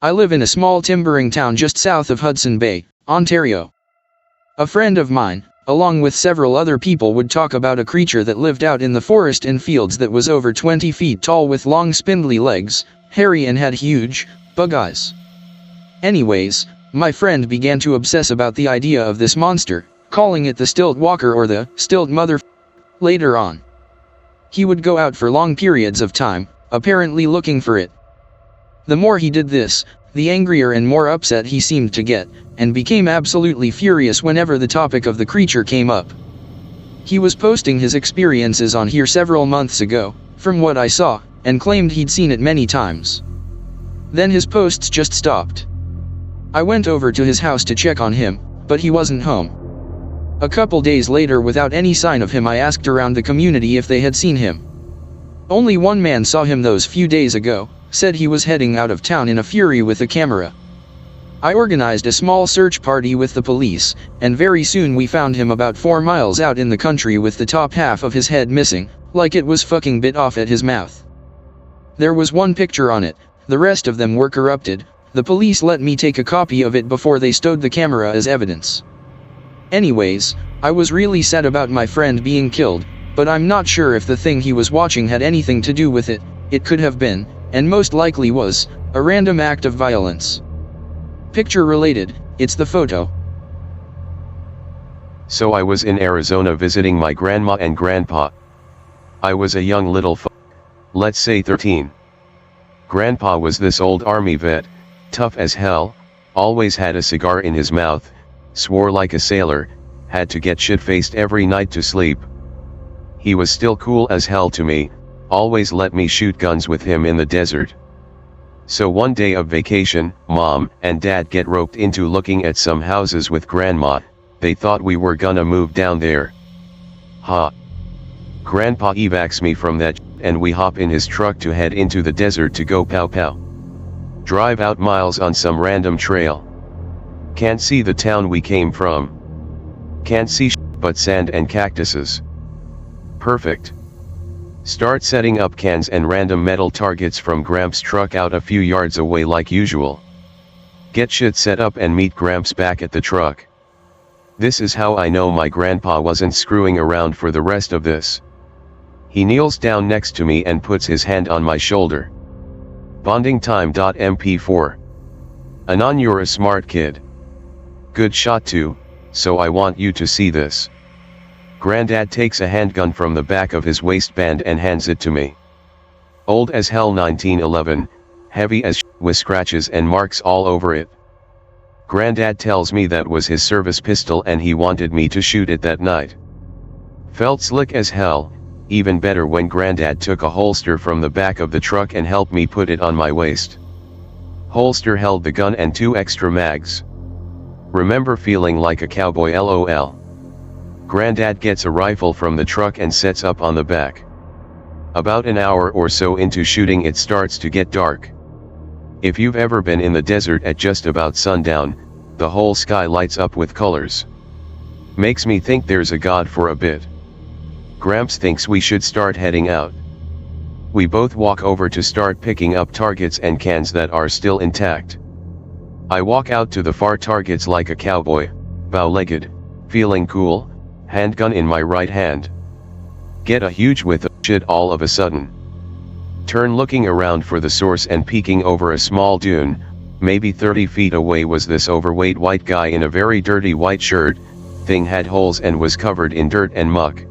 I live in a small timbering town just south of Hudson Bay, Ontario. A friend of mine, along with several other people, would talk about a creature that lived out in the forest and fields that was over 20 feet tall with long spindly legs, hairy, and had huge, bug eyes. Anyways, my friend began to obsess about the idea of this monster, calling it the Stilt Walker or the Stilt MotherF. Later on, he would go out for long periods of time, apparently looking for it. The more he did this, the angrier and more upset he seemed to get, and became absolutely furious whenever the topic of the creature came up. He was posting his experiences on here several months ago, from what I saw, and claimed he'd seen it many times. Then his posts just stopped. I went over to his house to check on him, but he wasn't home. A couple days later, without any sign of him, I asked around the community if they had seen him. Only one man saw him those few days ago, said he was heading out of town in a fury with a camera. I organized a small search party with the police, and very soon we found him about 4 miles out in the country with the top half of his head missing, like it was fucking bit off at his mouth. There was one picture on it, the rest of them were corrupted. The police let me take a copy of it before they stowed the camera as evidence. Anyways, I was really sad about my friend being killed, but I'm not sure if the thing he was watching had anything to do with it. It could have been, and most likely was, a random act of violence. Picture related, it's the photo. So I was in Arizona visiting my grandma and grandpa. I was a young little let's say 13. Grandpa was this old army vet, tough as hell, always had a cigar in his mouth, swore like a sailor, had to get shit-faced every night to sleep. He was still cool as hell to me, always let me shoot guns with him in the desert. So one day of vacation, Mom and Dad get roped into looking at some houses with Grandma. They thought we were gonna move down there. Grandpa evacs me from that and we hop in his truck to head into the desert to go pow pow. Drive out miles on some random trail. Can't see the town we came from. Can't see but sand and cactuses. Perfect. Start setting up cans and random metal targets from Gramps' truck out a few yards away like usual. Get shit set up and meet Gramps back at the truck. This is how I know my grandpa wasn't screwing around for the rest of this. He kneels down next to me and puts his hand on my shoulder. Bonding time. MP4. Anon, you're a smart kid. Good shot too, so I want you to see this. Granddad takes a handgun from the back of his waistband and hands it to me. Old as hell, 1911, heavy as with scratches and marks all over it. Granddad tells me that was his service pistol and he wanted me to shoot it that night. Felt slick as hell, even better when Granddad took a holster from the back of the truck and helped me put it on my waist. Holster held the gun and 2 extra mags. Remember feeling like a cowboy, lol. Granddad gets a rifle from the truck and sets up on the back. About an hour or so into shooting, it starts to get dark. If you've ever been in the desert at just about sundown, the whole sky lights up with colors. Makes me think there's a god for a bit. Gramps thinks we should start heading out. We both walk over to start picking up targets and cans that are still intact. I walk out to the far targets like a cowboy, bow-legged, feeling cool, handgun in my right hand. Get a huge whiff of shit all of a sudden. Turn looking around for the source and peeking over a small dune, maybe 30 feet away was this overweight white guy in a very dirty white shirt. Thing had holes and was covered in dirt and muck.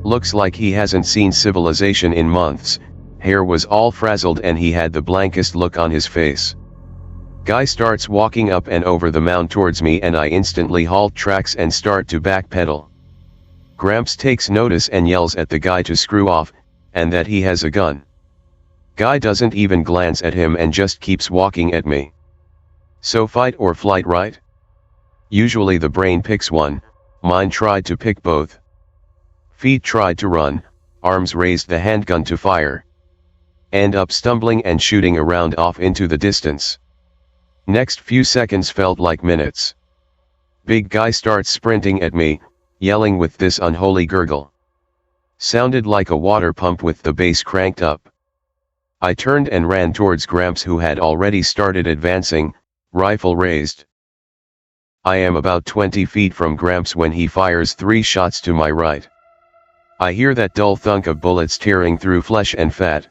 Looks like he hasn't seen civilization in months. Hair was all frazzled and he had the blankest look on his face. Guy starts walking up and over the mound towards me and I instantly halt tracks and start to backpedal. Gramps takes notice and yells at the guy to screw off, and that he has a gun. Guy doesn't even glance at him and just keeps walking at me. So fight or flight, right? Usually the brain picks one, mine tried to pick both. Feet tried to run, arms raised the handgun to fire. End up stumbling and shooting around off into the distance. Next few seconds felt like minutes. Big guy starts sprinting at me, yelling with this unholy gurgle. Sounded like a water pump with the bass cranked up. I turned and ran towards Gramps, who had already started advancing, rifle raised. I am about 20 feet from Gramps when he fires 3 shots to my right. I hear that dull thunk of bullets tearing through flesh and fat.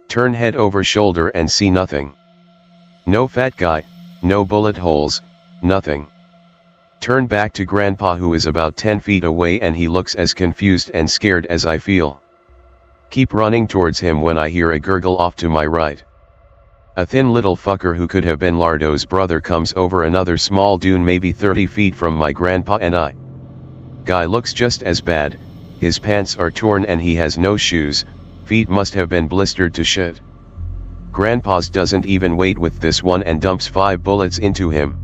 Turn head over shoulder and see nothing. No fat guy, no bullet holes, nothing. Turn back to Grandpa, who is about 10 feet away, and he looks as confused and scared as I feel. Keep running towards him when I hear a gurgle off to my right. A thin little fucker who could have been Lardo's brother comes over another small dune maybe 30 feet from my grandpa and I. Guy looks just as bad, his pants are torn and he has no shoes, feet must have been blistered to shit. Grandpa's doesn't even wait with this one and dumps 5 bullets into him.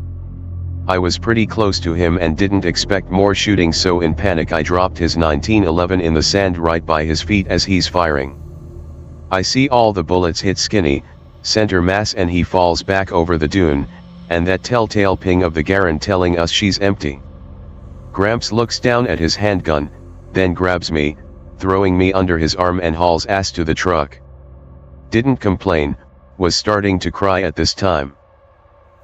I was pretty close to him and didn't expect more shooting, so in panic I dropped his 1911 in the sand right by his feet as he's firing. I see all the bullets hit Skinny, center mass, and he falls back over the dune, and that telltale ping of the Garen telling us she's empty. Gramps looks down at his handgun, then grabs me, throwing me under his arm, and hauls ass to the truck. Didn't complain, was starting to cry at this time.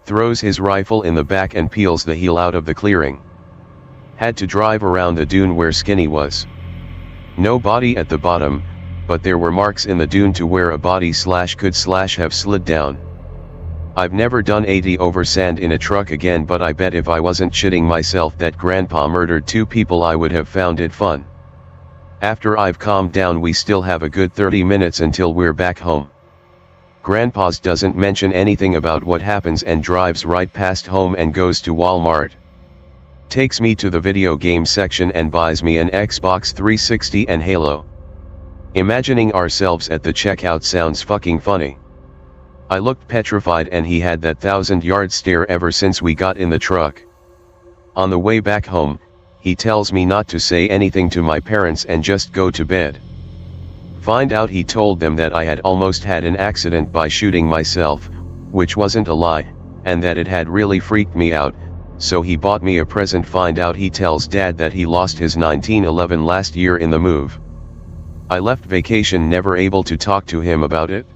Throws his rifle in the back and peels the heel out of the clearing. Had to drive around the dune where Skinny was. No body at the bottom, but there were marks in the dune to where a body could have slid down. I've never done 80 over sand in a truck again, but I bet if I wasn't shitting myself that Grandpa murdered 2 people I would have found it fun. After I've calmed down, we still have a good 30 minutes until we're back home. Grandpa's doesn't mention anything about what happens and drives right past home and goes to Walmart. Takes me to the video game section and buys me an Xbox 360 and Halo. Imagining ourselves at the checkout sounds fucking funny. I looked petrified and he had that 1,000-yard stare ever since we got in the truck. On the way back home, he tells me not to say anything to my parents and just go to bed. Find out he told them that I had almost had an accident by shooting myself, which wasn't a lie, and that it had really freaked me out, so he bought me a present. Find out he tells Dad that he lost his 1911 last year in the move. I left vacation never able to talk to him about it.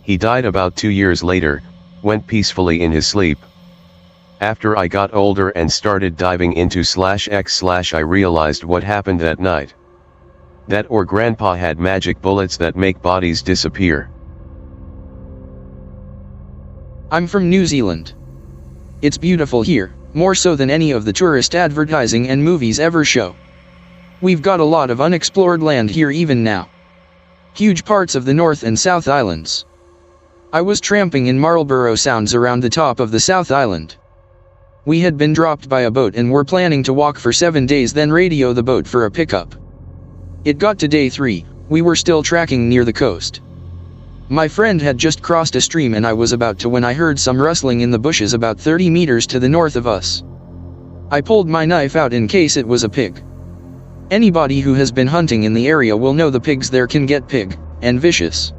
He died about 2 years later, went peacefully in his sleep. After I got older and started diving into /x/ I realized what happened that night. That or Grandpa had magic bullets that make bodies disappear. I'm from New Zealand. It's beautiful here, more so than any of the tourist advertising and movies ever show. We've got a lot of unexplored land here even now. Huge parts of the North and South Islands. I was tramping in Marlborough Sounds around the top of the South Island. We had been dropped by a boat and were planning to walk for 7 days, then radio the boat for a pickup. It got to day 3, we were still tracking near the coast. My friend had just crossed a stream and I was about to when I heard some rustling in the bushes about 30 meters to the north of us. I pulled my knife out in case it was a pig. Anybody who has been hunting in the area will know the pigs there can get big and vicious.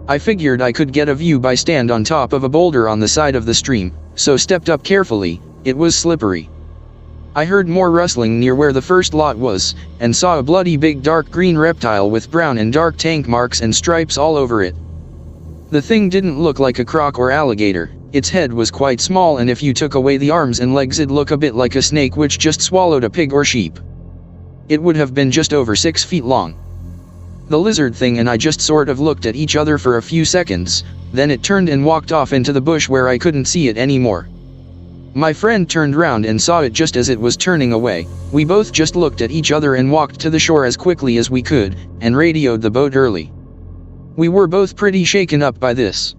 I figured I could get a view by stand on top of a boulder on the side of the stream, so stepped up carefully. It was slippery. I heard more rustling near where the first lot was, and saw a bloody big dark green reptile with brown and dark tank marks and stripes all over it. The thing didn't look like a croc or alligator, its head was quite small, and if you took away the arms and legs it'd look a bit like a snake which just swallowed a pig or sheep. It would have been just over 6 feet long. The lizard thing and I just sort of looked at each other for a few seconds, then it turned and walked off into the bush where I couldn't see it anymore. My friend turned round and saw it just as it was turning away. We both just looked at each other and walked to the shore as quickly as we could, and radioed the boat early. We were both pretty shaken up by this.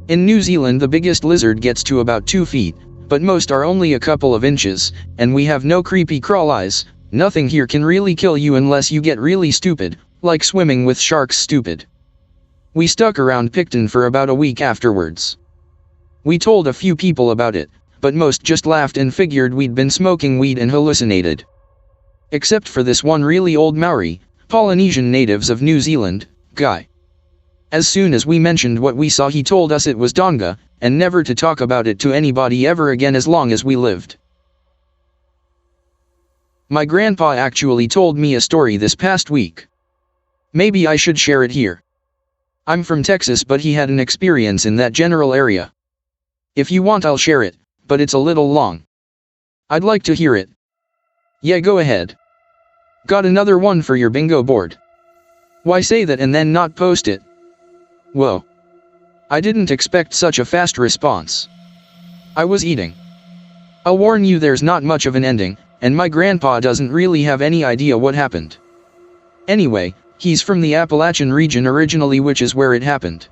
In New Zealand the biggest lizard gets to about 2 feet, but most are only a couple of inches, and we have no creepy crawl eyes. Nothing here can really kill you unless you get really stupid, like swimming with sharks stupid. We stuck around Picton for about a week afterwards. We told a few people about it, but most just laughed and figured we'd been smoking weed and hallucinated. Except for this one really old Maori, Polynesian natives of New Zealand, guy. As soon as we mentioned what we saw he told us it was Donga, and never to talk about it to anybody ever again as long as we lived. My grandpa actually told me a story this past week. Maybe I should share it here. I'm from Texas, but he had an experience in that general area. If you want, I'll share it, but it's a little long. I'd like to hear it. Yeah, go ahead. Got another one for your bingo board. Why say that and then not post it? Whoa. I didn't expect such a fast response. I was eating. I'll warn you, there's not much of an ending, and my grandpa doesn't really have any idea what happened. Anyway, he's from the Appalachian region originally, which is where it happened.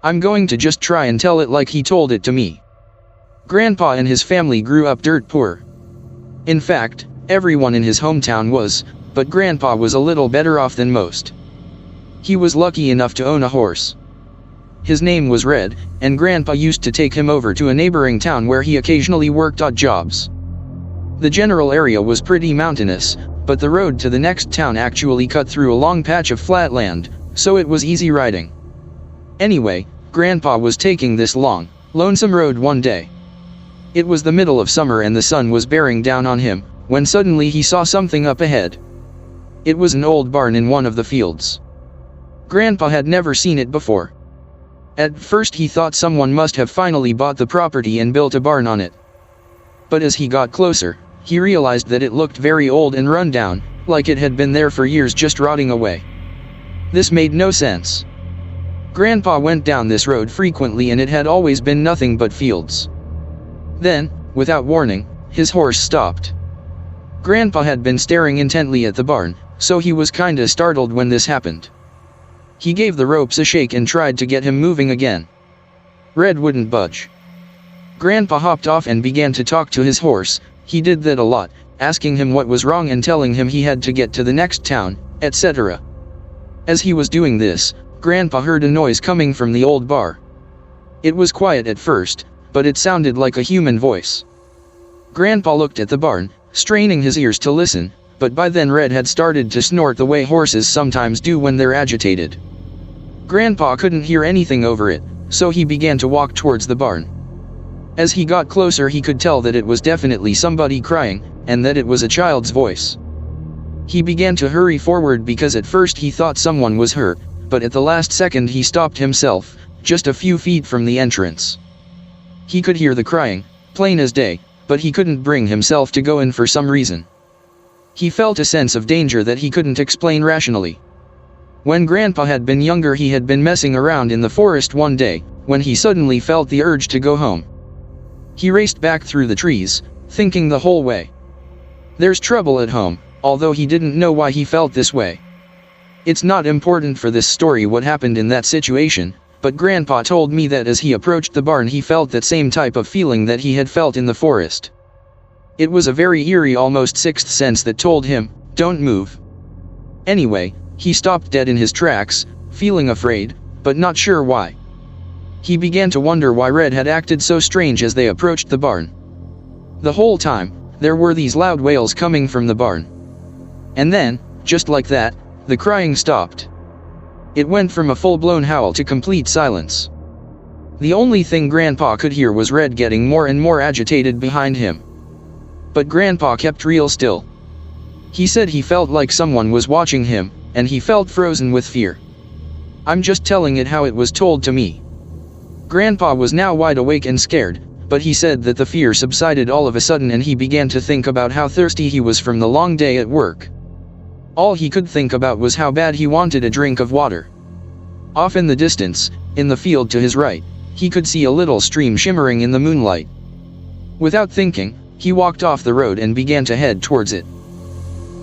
I'm going to just try and tell it like he told it to me. Grandpa and his family grew up dirt poor. In fact, everyone in his hometown was, but Grandpa was a little better off than most. He was lucky enough to own a horse. His name was Red, and Grandpa used to take him over to a neighboring town where he occasionally worked odd jobs. The general area was pretty mountainous, but the road to the next town actually cut through a long patch of flat land, so it was easy riding. Anyway, Grandpa was taking this long, lonesome road one day. It was the middle of summer and the sun was bearing down on him, when suddenly he saw something up ahead. It was an old barn in one of the fields. Grandpa had never seen it before. At first he thought someone must have finally bought the property and built a barn on it. But as he got closer, he realized that it looked very old and run down, like it had been there for years just rotting away. This made no sense. Grandpa went down this road frequently and it had always been nothing but fields. Then, without warning, his horse stopped. Grandpa had been staring intently at the barn, so he was kinda startled when this happened. He gave the ropes a shake and tried to get him moving again. Red wouldn't budge. Grandpa hopped off and began to talk to his horse. He did that a lot, asking him what was wrong and telling him he had to get to the next town, etc. As he was doing this, Grandpa heard a noise coming from the old bar. It was quiet at first, but it sounded like a human voice. Grandpa looked at the barn, straining his ears to listen, but by then Red had started to snort the way horses sometimes do when they're agitated. Grandpa couldn't hear anything over it, so he began to walk towards the barn. As he got closer, he could tell that it was definitely somebody crying, and that it was a child's voice. He began to hurry forward because at first he thought someone was hurt, but at the last second he stopped himself, just a few feet from the entrance. He could hear the crying, plain as day, but he couldn't bring himself to go in for some reason. He felt a sense of danger that he couldn't explain rationally. When Grandpa had been younger, he had been messing around in the forest one day, when he suddenly felt the urge to go home. He raced back through the trees, thinking the whole way, "There's trouble at home," although he didn't know why he felt this way. It's not important for this story what happened in that situation, but Grandpa told me that as he approached the barn he felt that same type of feeling that he had felt in the forest. It was a very eerie, almost sixth sense that told him, "Don't move." Anyway, he stopped dead in his tracks, feeling afraid, but not sure why. He began to wonder why Red had acted so strange as they approached the barn. The whole time, there were these loud wails coming from the barn. And then, just like that, the crying stopped. It went from a full-blown howl to complete silence. The only thing Grandpa could hear was Red getting more and more agitated behind him. But Grandpa kept real still. He said he felt like someone was watching him, and he felt frozen with fear. I'm just telling it how it was told to me. Grandpa was now wide awake and scared, but he said that the fear subsided all of a sudden and he began to think about how thirsty he was from the long day at work. All he could think about was how bad he wanted a drink of water. Off in the distance, in the field to his right, he could see a little stream shimmering in the moonlight. Without thinking, he walked off the road and began to head towards it.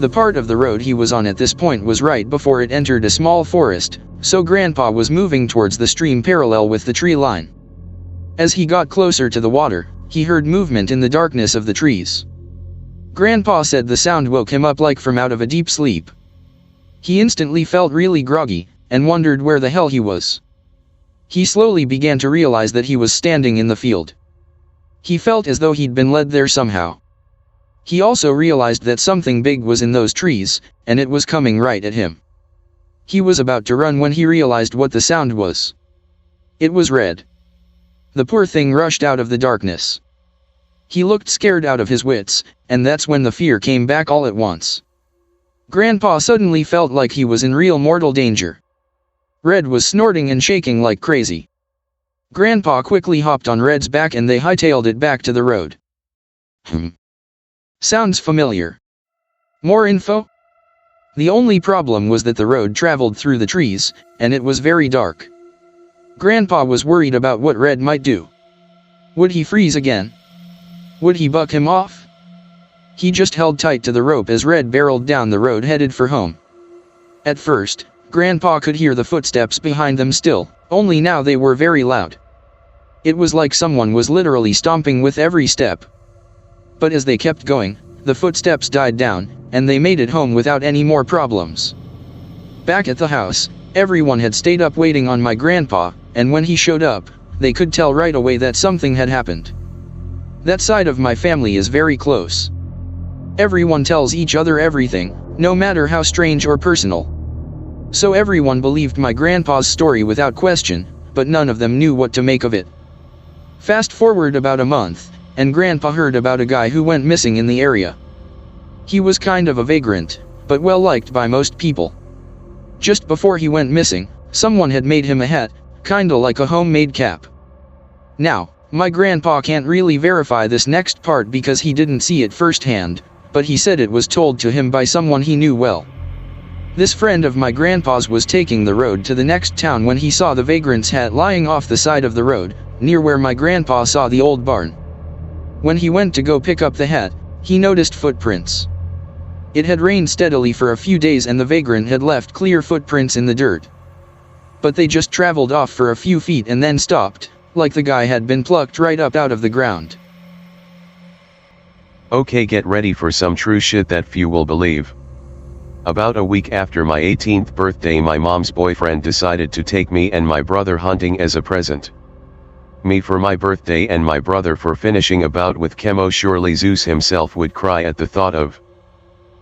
The part of the road he was on at this point was right before it entered a small forest, so Grandpa was moving towards the stream parallel with the tree line. As he got closer to the water, he heard movement in the darkness of the trees. Grandpa said the sound woke him up like from out of a deep sleep. He instantly felt really groggy, and wondered where the hell he was. He slowly began to realize that he was standing in the field. He felt as though he'd been led there somehow. He also realized that something big was in those trees, and it was coming right at him. He was about to run when he realized what the sound was. It was Red. The poor thing rushed out of the darkness. He looked scared out of his wits, and that's when the fear came back all at once. Grandpa suddenly felt like he was in real mortal danger. Red was snorting and shaking like crazy. Grandpa quickly hopped on Red's back and they hightailed it back to the road. Sounds familiar. More info? The only problem was that the road traveled through the trees, and it was very dark. Grandpa was worried about what Red might do. Would he freeze again? Would he buck him off? He just held tight to the rope as Red barreled down the road headed for home. At first, Grandpa could hear the footsteps behind them still, only now they were very loud. It was like someone was literally stomping with every step. But as they kept going, the footsteps died down, and they made it home without any more problems. Back at the house, everyone had stayed up waiting on my grandpa, and when he showed up, they could tell right away that something had happened. That side of my family is very close. Everyone tells each other everything, no matter how strange or personal. So everyone believed my grandpa's story without question, but none of them knew what to make of it. Fast forward about a month, and Grandpa heard about a guy who went missing in the area. He was kind of a vagrant, but well liked by most people. Just before he went missing, someone had made him a hat, kinda like a homemade cap. Now, my grandpa can't really verify this next part because he didn't see it firsthand, but he said it was told to him by someone he knew well. This friend of my grandpa's was taking the road to the next town when he saw the vagrant's hat lying off the side of the road, near where my grandpa saw the old barn. When he went to go pick up the hat, he noticed footprints. It had rained steadily for a few days and the vagrant had left clear footprints in the dirt. But they just traveled off for a few feet and then stopped, like the guy had been plucked right up out of the ground. Okay, get ready for some true shit that few will believe. About a week after my 18th birthday, my mom's boyfriend decided to take me and my brother hunting as a present. Me for my birthday and my brother for finishing about with chemo. Surely Zeus himself would cry at the thought of.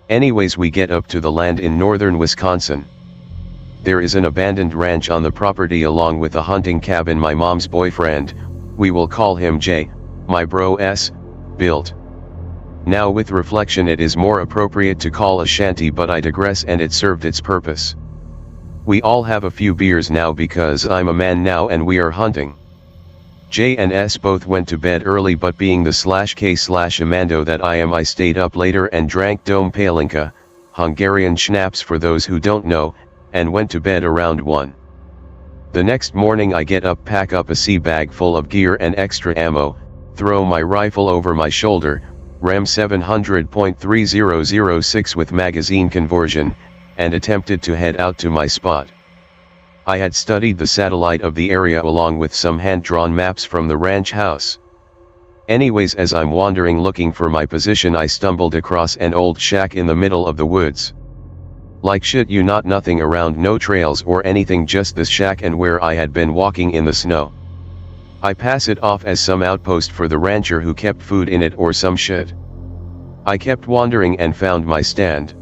Anyways, we get up to the land in northern Wisconsin. There is an abandoned ranch on the property along with a hunting cabin my mom's boyfriend, we will call him Jay, my bro's, built. Now with reflection it is more appropriate to call a shanty, but I digress, and it served its purpose. We all have a few beers now because I'm a man now and we are hunting. J and S both went to bed early, but being the /K/Amando that I am, I stayed up later and drank Dom Palinka, Hungarian schnapps for those who don't know, and went to bed around 1. The next morning I get up, pack up a sea bag full of gear and extra ammo, throw my rifle over my shoulder, RAM 700.3006 with magazine conversion, and attempted to head out to my spot. I had studied the satellite of the area along with some hand-drawn maps from the ranch house. Anyways, as I'm wandering looking for my position, I stumbled across an old shack in the middle of the woods. Like shit, you, not nothing around, no trails or anything, just this shack and where I had been walking in the snow. I pass it off as some outpost for the rancher who kept food in it or some shit. I kept wandering and found my stand.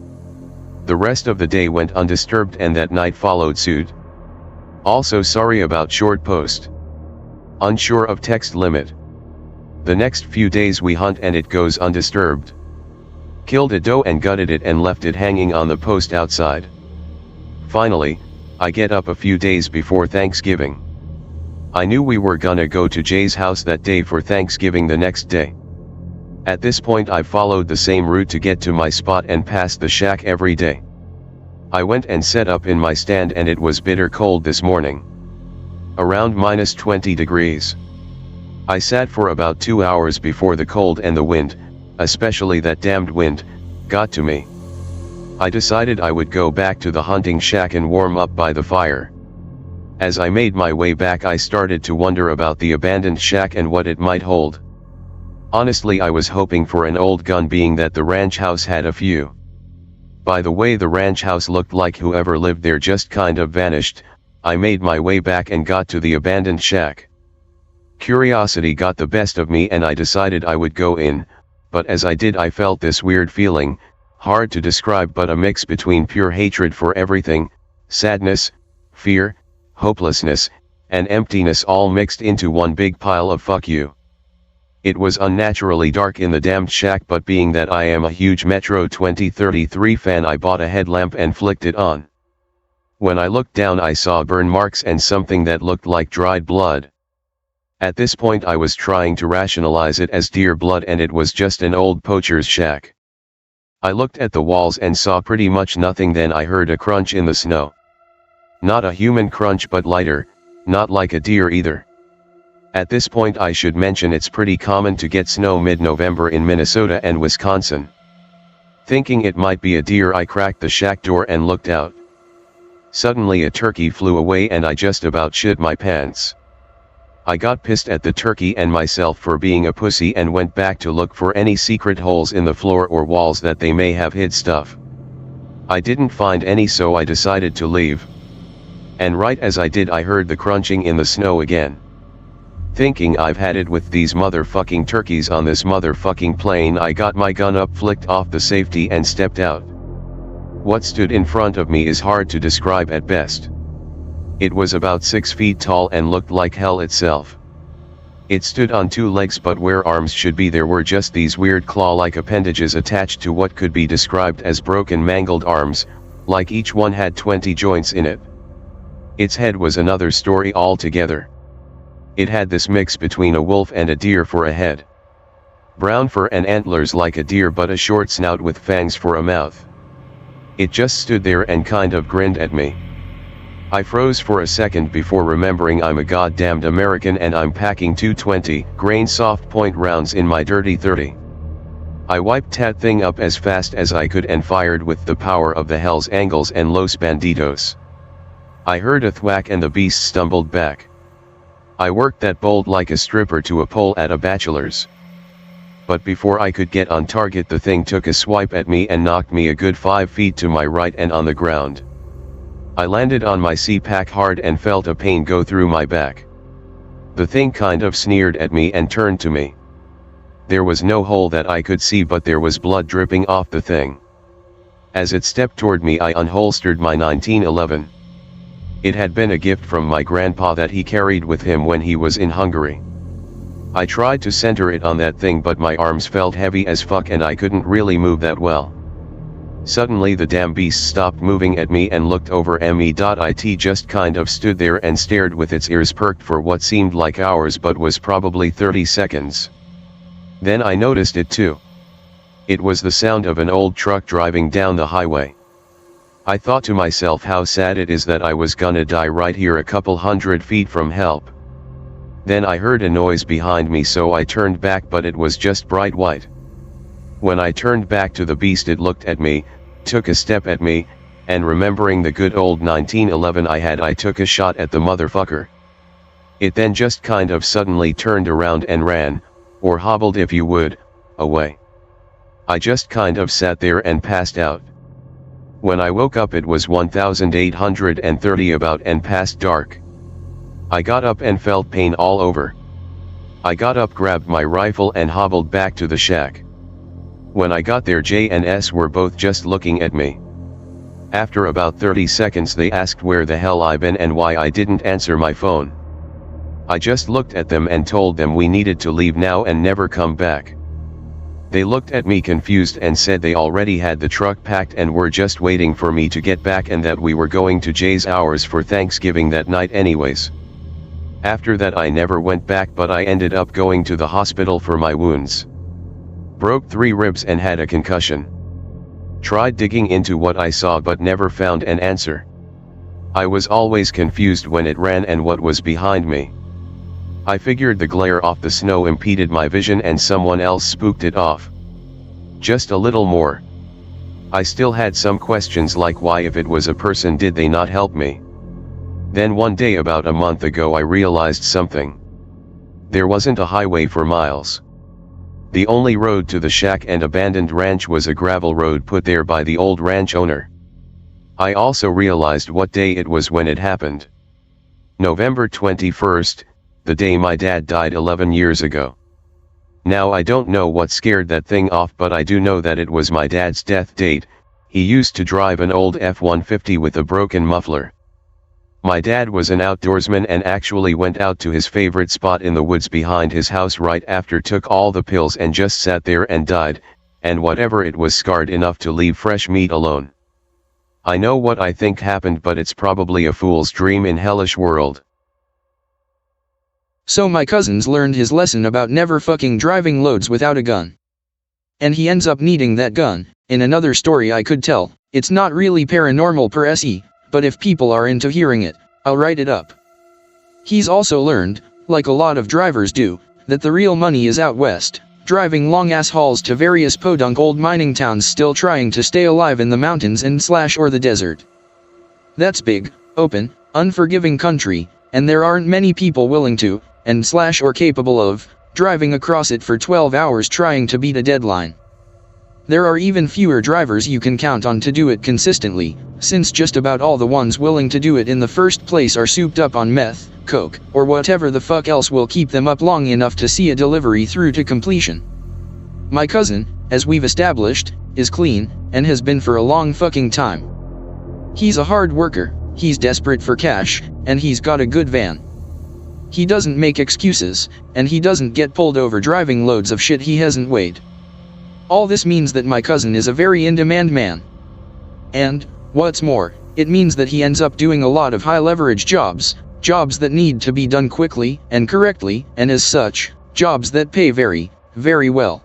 The rest of the day went undisturbed and that night followed suit. Also sorry about short post. Unsure of text limit. The next few days we hunt and it goes undisturbed. Killed a doe and gutted it and left it hanging on the post outside. Finally, I get up a few days before Thanksgiving. I knew we were gonna go to Jay's house that day for Thanksgiving the next day. At this point I followed the same route to get to my spot and passed the shack every day. I went and set up in my stand and it was bitter cold this morning. Around -20 degrees. I sat for about 2 hours before the cold and the wind, especially that damned wind, got to me. I decided I would go back to the hunting shack and warm up by the fire. As I made my way back I started to wonder about the abandoned shack and what it might hold. Honestly, I was hoping for an old gun, being that the ranch house had a few. By the way the ranch house looked like whoever lived there just kind of vanished. I made my way back and got to the abandoned shack. Curiosity got the best of me and I decided I would go in, but as I did I felt this weird feeling, hard to describe but a mix between pure hatred for everything, sadness, fear, hopelessness, and emptiness all mixed into one big pile of fuck you. It was unnaturally dark in the damned shack, but being that I am a huge Metro 2033 fan I bought a headlamp and flicked it on. When I looked down I saw burn marks and something that looked like dried blood. At this point I was trying to rationalize it as deer blood, and it was just an old poacher's shack. I looked at the walls and saw pretty much nothing. Then I heard a crunch in the snow. Not a human crunch, but lighter, not like a deer either. At this point I should mention it's pretty common to get snow mid-November in Minnesota and Wisconsin. Thinking it might be a deer, I cracked the shack door and looked out. Suddenly a turkey flew away and I just about shit my pants. I got pissed at the turkey and myself for being a pussy and went back to look for any secret holes in the floor or walls that they may have hid stuff. I didn't find any, so I decided to leave. And right as I did I heard the crunching in the snow again. Thinking I've had it with these motherfucking turkeys on this motherfucking plane, I got my gun up, flicked off the safety and stepped out. What stood in front of me is hard to describe at best. It was about 6 feet tall and looked like hell itself. It stood on 2 legs, but where arms should be there were just these weird claw-like appendages attached to what could be described as broken, mangled arms, like each one had 20 joints in it. Its head was another story altogether. It had this mix between a wolf and a deer for a head. Brown fur and antlers like a deer, but a short snout with fangs for a mouth. It just stood there and kind of grinned at me. I froze for a second before remembering I'm a goddamned American and I'm packing 220 grain soft point rounds in my dirty 30. I wiped that thing up as fast as I could and fired with the power of the Hells Angels and Los Banditos. I heard a thwack and the beast stumbled back. I worked that bolt like a stripper to a pole at a bachelor's. But before I could get on target, the thing took a swipe at me and knocked me a good 5 feet to my right and on the ground. I landed on my C-pack hard and felt a pain go through my back. The thing kind of sneered at me and turned to me. There was no hole that I could see, but there was blood dripping off the thing. As it stepped toward me, I unholstered my 1911. It had been a gift from my grandpa that he carried with him when he was in Hungary. I tried to center it on that thing, but my arms felt heavy as fuck and I couldn't really move that well. Suddenly the damn beast stopped moving at me and looked over me. It just kind of stood there and stared with its ears perked for what seemed like hours but was probably 30 seconds. Then I noticed it too. It was the sound of an old truck driving down the highway. I thought to myself how sad it is that I was gonna die right here a couple 100 feet from help. Then I heard a noise behind me, so I turned back, but it was just bright white. When I turned back to the beast, it looked at me, took a step at me, and remembering the good old 1911 I took a shot at the motherfucker. It then just kind of suddenly turned around and ran, or hobbled if you would, away. I just kind of sat there and passed out. When I woke up it was 1830 about and past dark. I got up and felt pain all over. I got up, grabbed my rifle and hobbled back to the shack. When I got there, J and S were both just looking at me. After about 30 seconds they asked where the hell I been and why I didn't answer my phone. I just looked at them and told them we needed to leave now and never come back. They looked at me confused and said they already had the truck packed and were just waiting for me to get back, and that we were going to Jay's hours for Thanksgiving that night anyways. After that I never went back, but I ended up going to the hospital for my wounds. Broke 3 ribs and had a concussion. Tried digging into what I saw but never found an answer. I was always confused when it ran and what was behind me. I figured the glare off the snow impeded my vision and someone else spooked it off. Just a little more. I still had some questions like why, if it was a person, did they not help me? Then one day about a month ago I realized something. There wasn't a highway for miles. The only road to the shack and abandoned ranch was a gravel road put there by the old ranch owner. I also realized what day it was when it happened. November 21st, the day my dad died 11 years ago. Now I don't know what scared that thing off, but I do know that it was my dad's death date. He used to drive an old F-150 with a broken muffler. My dad was an outdoorsman and actually went out to his favorite spot in the woods behind his house right after took all the pills and just sat there and died, and whatever it was scarred enough to leave fresh meat alone. I know what I think happened, but it's probably a fool's dream in hellish world. So my cousin's learned his lesson about never fucking driving loads without a gun. And he ends up needing that gun. In another story I could tell, it's not really paranormal per se, but if people are into hearing it, I'll write it up. He's also learned, like a lot of drivers do, that the real money is out west, driving long-ass hauls to various podunk old mining towns still trying to stay alive in the mountains and/or the desert. That's big, open, unforgiving country, and there aren't many people willing to, and/or capable of, driving across it for 12 hours trying to beat a deadline. There are even fewer drivers you can count on to do it consistently, since just about all the ones willing to do it in the first place are souped up on meth, coke, or whatever the fuck else will keep them up long enough to see a delivery through to completion. My cousin, as we've established, is clean, and has been for a long fucking time. He's a hard worker, he's desperate for cash, and he's got a good van. He doesn't make excuses, and he doesn't get pulled over driving loads of shit he hasn't weighed. All this means that my cousin is a very in-demand man. And, what's more, it means that he ends up doing a lot of high-leverage jobs that need to be done quickly and correctly, and as such, jobs that pay very, very well.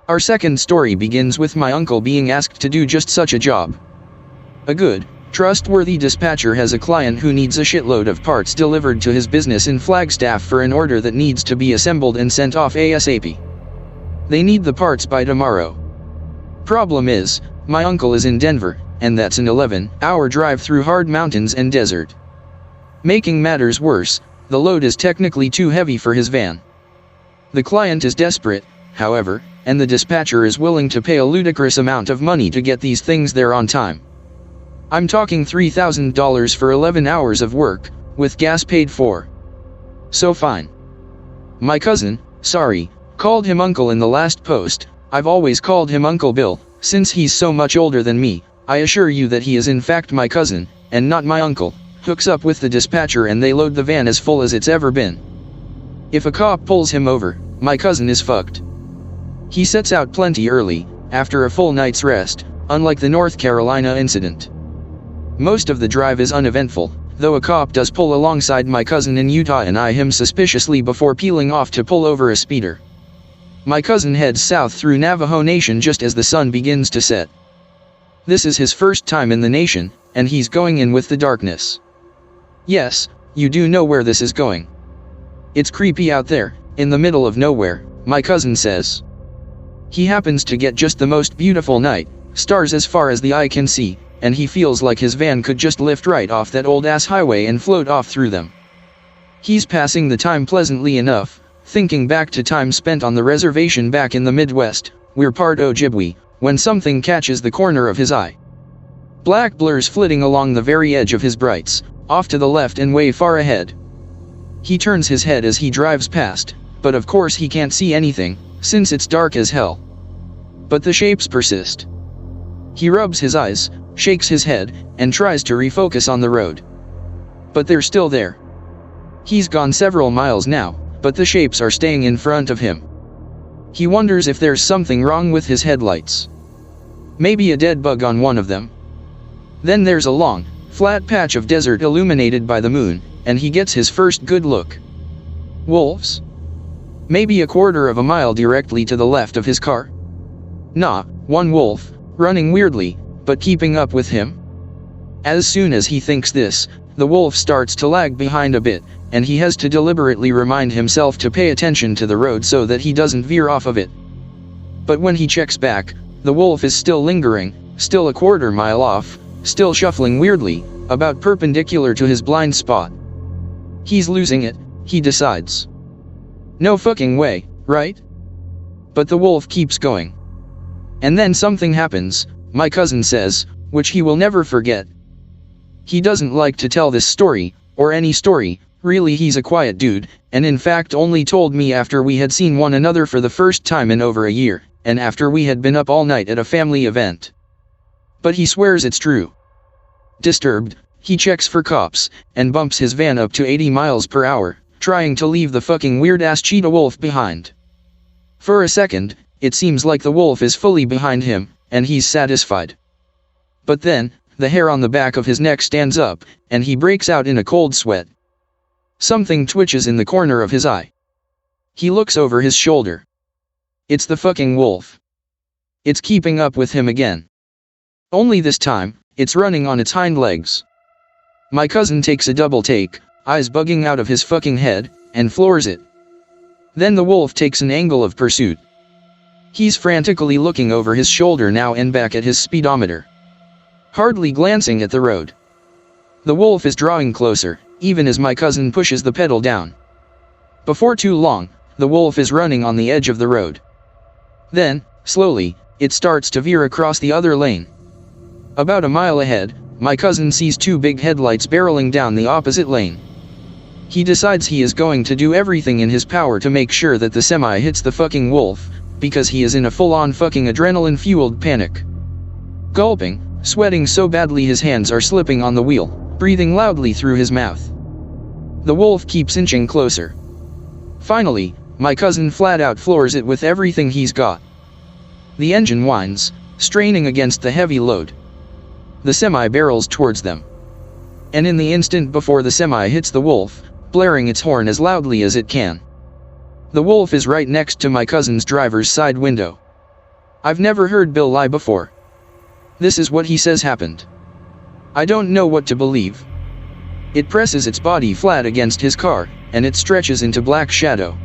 Our second story begins with my uncle being asked to do just such a job. A good, trustworthy dispatcher has a client who needs a shitload of parts delivered to his business in Flagstaff for an order that needs to be assembled and sent off ASAP. They need the parts by tomorrow. Problem is, my uncle is in Denver, and that's an 11-hour drive through hard mountains and desert. Making matters worse, the load is technically too heavy for his van. The client is desperate, however, and the dispatcher is willing to pay a ludicrous amount of money to get these things there on time. I'm talking $3,000 for 11 hours of work, with gas paid for. So fine. My cousin, sorry, called him uncle in the last post. I've always called him Uncle Bill, since he's so much older than me. I assure you that he is in fact my cousin, and not my uncle. Hooks up with the dispatcher and they load the van as full as it's ever been. If a cop pulls him over, my cousin is fucked. He sets out plenty early, after a full night's rest, unlike the North Carolina incident. Most of the drive is uneventful, though a cop does pull alongside my cousin in Utah and eye him suspiciously before peeling off to pull over a speeder. My cousin heads south through Navajo Nation just as the sun begins to set. This is his first time in the nation, and he's going in with the darkness. Yes, you do know where this is going. It's creepy out there, in the middle of nowhere, my cousin says. He happens to get just the most beautiful night, stars as far as the eye can see, and he feels like his van could just lift right off that old-ass highway and float off through them. He's passing the time pleasantly enough, thinking back to time spent on the reservation back in the Midwest, we're part Ojibwe, when something catches the corner of his eye. Black blurs flitting along the very edge of his brights, off to the left and way far ahead. He turns his head as he drives past, but of course he can't see anything, since it's dark as hell. But the shapes persist. He rubs his eyes, shakes his head, and tries to refocus on the road. But they're still there. He's gone several miles now, but the shapes are staying in front of him. He wonders if there's something wrong with his headlights. Maybe a dead bug on one of them. Then there's a long, flat patch of desert illuminated by the moon, and he gets his first good look. Wolves? Maybe a quarter of a mile directly to the left of his car? Nah, one wolf, running weirdly, but keeping up with him. As soon as he thinks this, the wolf starts to lag behind a bit, and he has to deliberately remind himself to pay attention to the road so that he doesn't veer off of it. But when he checks back, the wolf is still lingering, still a quarter mile off, still shuffling weirdly, about perpendicular to his blind spot. He's losing it, he decides. No fucking way, right? But the wolf keeps going. And then something happens, my cousin says, which he will never forget. He doesn't like to tell this story, or any story, really he's a quiet dude, and in fact only told me after we had seen one another for the first time in over a year, and after we had been up all night at a family event. But he swears it's true. Disturbed, he checks for cops, and bumps his van up to 80 miles per hour, trying to leave the fucking weird-ass cheetah wolf behind. For a second, it seems like the wolf is fully behind him, and he's satisfied. But then, the hair on the back of his neck stands up, and he breaks out in a cold sweat. Something twitches in the corner of his eye. He looks over his shoulder. It's the fucking wolf. It's keeping up with him again. Only this time, it's running on its hind legs. My cousin takes a double take, eyes bugging out of his fucking head, and floors it. Then the wolf takes an angle of pursuit. He's frantically looking over his shoulder now and back at his speedometer. Hardly glancing at the road. The wolf is drawing closer, even as my cousin pushes the pedal down. Before too long, the wolf is running on the edge of the road. Then, slowly, it starts to veer across the other lane. About a mile ahead, my cousin sees two big headlights barreling down the opposite lane. He decides he is going to do everything in his power to make sure that the semi hits the fucking wolf, because he is in a full-on fucking adrenaline-fueled panic. Gulping, sweating so badly his hands are slipping on the wheel, breathing loudly through his mouth. The wolf keeps inching closer. Finally, my cousin flat out floors it with everything he's got. The engine whines, straining against the heavy load. The semi barrels towards them. And in the instant before the semi hits the wolf, blaring its horn as loudly as it can. The wolf is right next to my cousin's driver's side window. I've never heard Bill lie before. This is what he says happened. I don't know what to believe. It presses its body flat against his car, and it stretches into black shadow.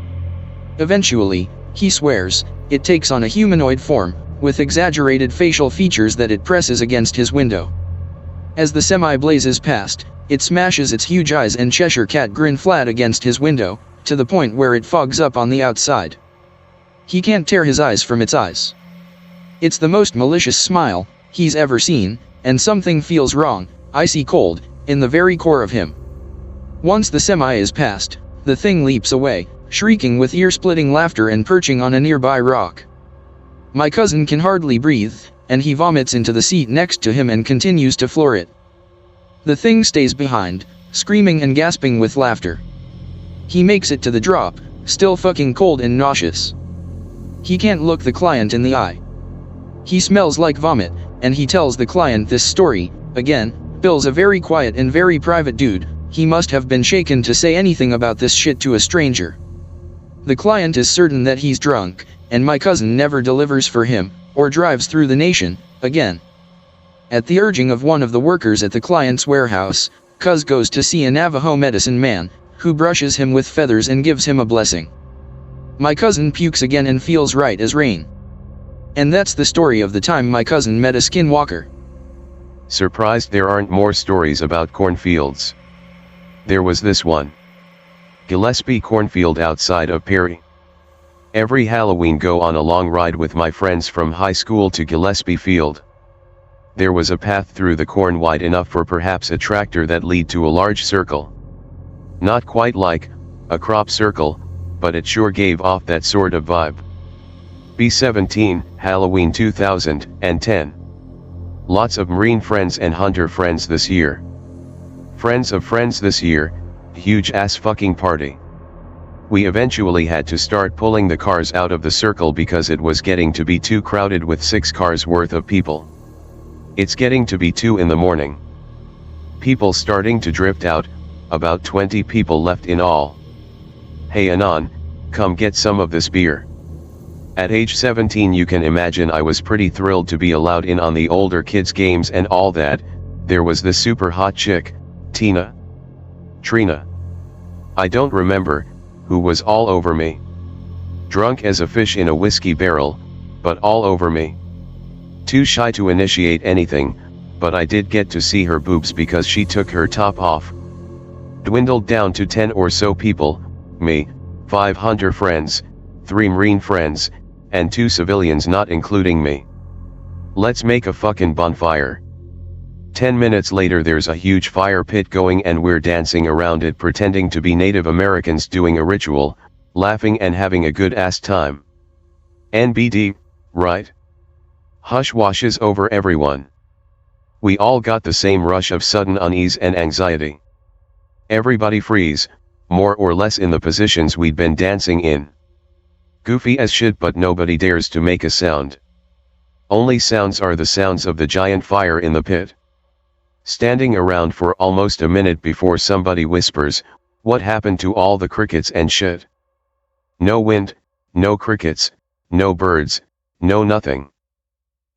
Eventually, he swears, it takes on a humanoid form, with exaggerated facial features that it presses against his window. As the semi blazes past, it smashes its huge eyes and Cheshire cat grin flat against his window, to the point where it fogs up on the outside. He can't tear his eyes from its eyes. It's the most malicious smile he's ever seen, and something feels wrong, icy cold, in the very core of him. Once the semi is past, the thing leaps away, shrieking with ear-splitting laughter and perching on a nearby rock. My cousin can hardly breathe, and he vomits into the seat next to him and continues to floor it. The thing stays behind, screaming and gasping with laughter. He makes it to the drop, still fucking cold and nauseous. He can't look the client in the eye. He smells like vomit, and he tells the client this story, again. Bill's a very quiet and very private dude, he must have been shaken to say anything about this shit to a stranger. The client is certain that he's drunk, and my cousin never delivers for him, or drives through the nation, again. At the urging of one of the workers at the client's warehouse, Cuz goes to see a Navajo medicine man, who brushes him with feathers and gives him a blessing. My cousin pukes again and feels right as rain. And that's the story of the time my cousin met a skinwalker. Surprised there aren't more stories about cornfields. There was this one. Gillespie cornfield outside of Perry. Every Halloween go on a long ride with my friends from high school to Gillespie Field. There was a path through the corn wide enough for perhaps a tractor that lead to a large circle. Not quite like a crop circle, but it sure gave off that sort of vibe. B17, Halloween 2010. Lots of Marine friends and Hunter friends this year. Friends of friends this year, huge ass fucking party. We eventually had to start pulling the cars out of the circle because it was getting to be too crowded with 6 cars worth of people. It's getting to be 2 in the morning. People starting to drift out, about 20 people left in all. Hey Anon, come get some of this beer. At age 17 you can imagine I was pretty thrilled to be allowed in on the older kids games and all that. There was this super hot chick, Trina, I don't remember, who was all over me. Drunk as a fish in a whiskey barrel, but all over me. Too shy to initiate anything, but I did get to see her boobs because she took her top off. Dwindled down to 10 or so people, me, 5 Hunter friends, 3 Marine friends, and 2 civilians not including me. Let's make a fucking bonfire. 10 minutes later there's a huge fire pit going and we're dancing around it pretending to be Native Americans doing a ritual, laughing and having a good ass time. NBD, right? Hush washes over everyone. We all got the same rush of sudden unease and anxiety. Everybody freeze, more or less in the positions we'd been dancing in. Goofy as shit but nobody dares to make a sound. Only sounds are the sounds of the giant fire in the pit. standing around for almost a minute before somebody whispers, "What happened to all the crickets and shit?" No wind, no crickets, no birds, no nothing.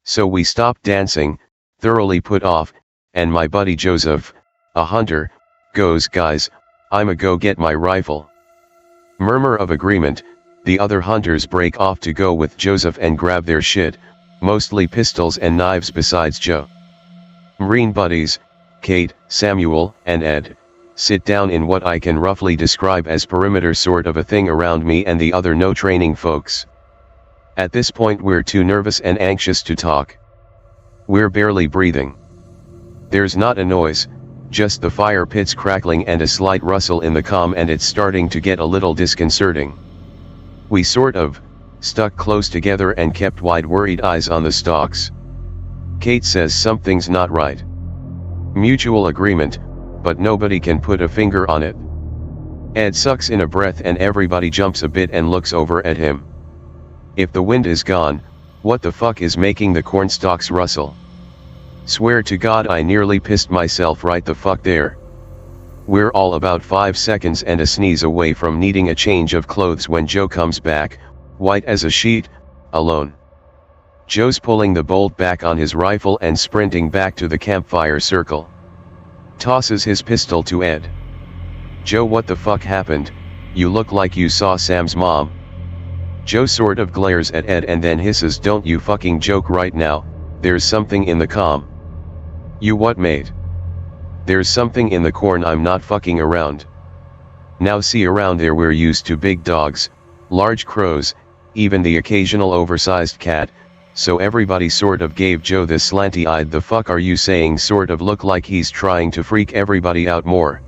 So we stopped dancing, thoroughly put off, and my buddy Joseph, a hunter, goes, "Guys, I'ma go get my rifle." Murmur of agreement, the other hunters break off to go with Joseph and grab their shit, mostly pistols and knives besides Joe. Marine buddies, Kate, Samuel, and Ed, sit down in what I can roughly describe as perimeter sort of a thing around me and the other no-training folks. At this point we're too nervous and anxious to talk. We're barely breathing. There's not a noise, just the fire pits crackling and a slight rustle in the comm, and it's starting to get a little disconcerting. We sort of stuck close together and kept wide worried eyes on the stalks. Kate says something's not right. Mutual agreement, but nobody can put a finger on it. Ed sucks in a breath and everybody jumps a bit and looks over at him. If the wind is gone, what the fuck is making the corn stalks rustle? Swear to God I nearly pissed myself right the fuck there. We're all about 5 seconds and a sneeze away from needing a change of clothes when Joe comes back, white as a sheet, alone. Joe's pulling the bolt back on his rifle and sprinting back to the campfire circle. Tosses his pistol to Ed. "Joe, what the fuck happened? You look like you saw Sam's mom." Joe sort of glares at Ed and then hisses, "Don't you fucking joke right now, there's something in the comm." "You what, mate?" "There's something in the corn, I'm not fucking around." Now see, around there we're used to big dogs, large crows, even the occasional oversized cat, so everybody sort of gave Joe this slanty-eyed "the fuck are you saying" sort of look, like he's trying to freak everybody out more.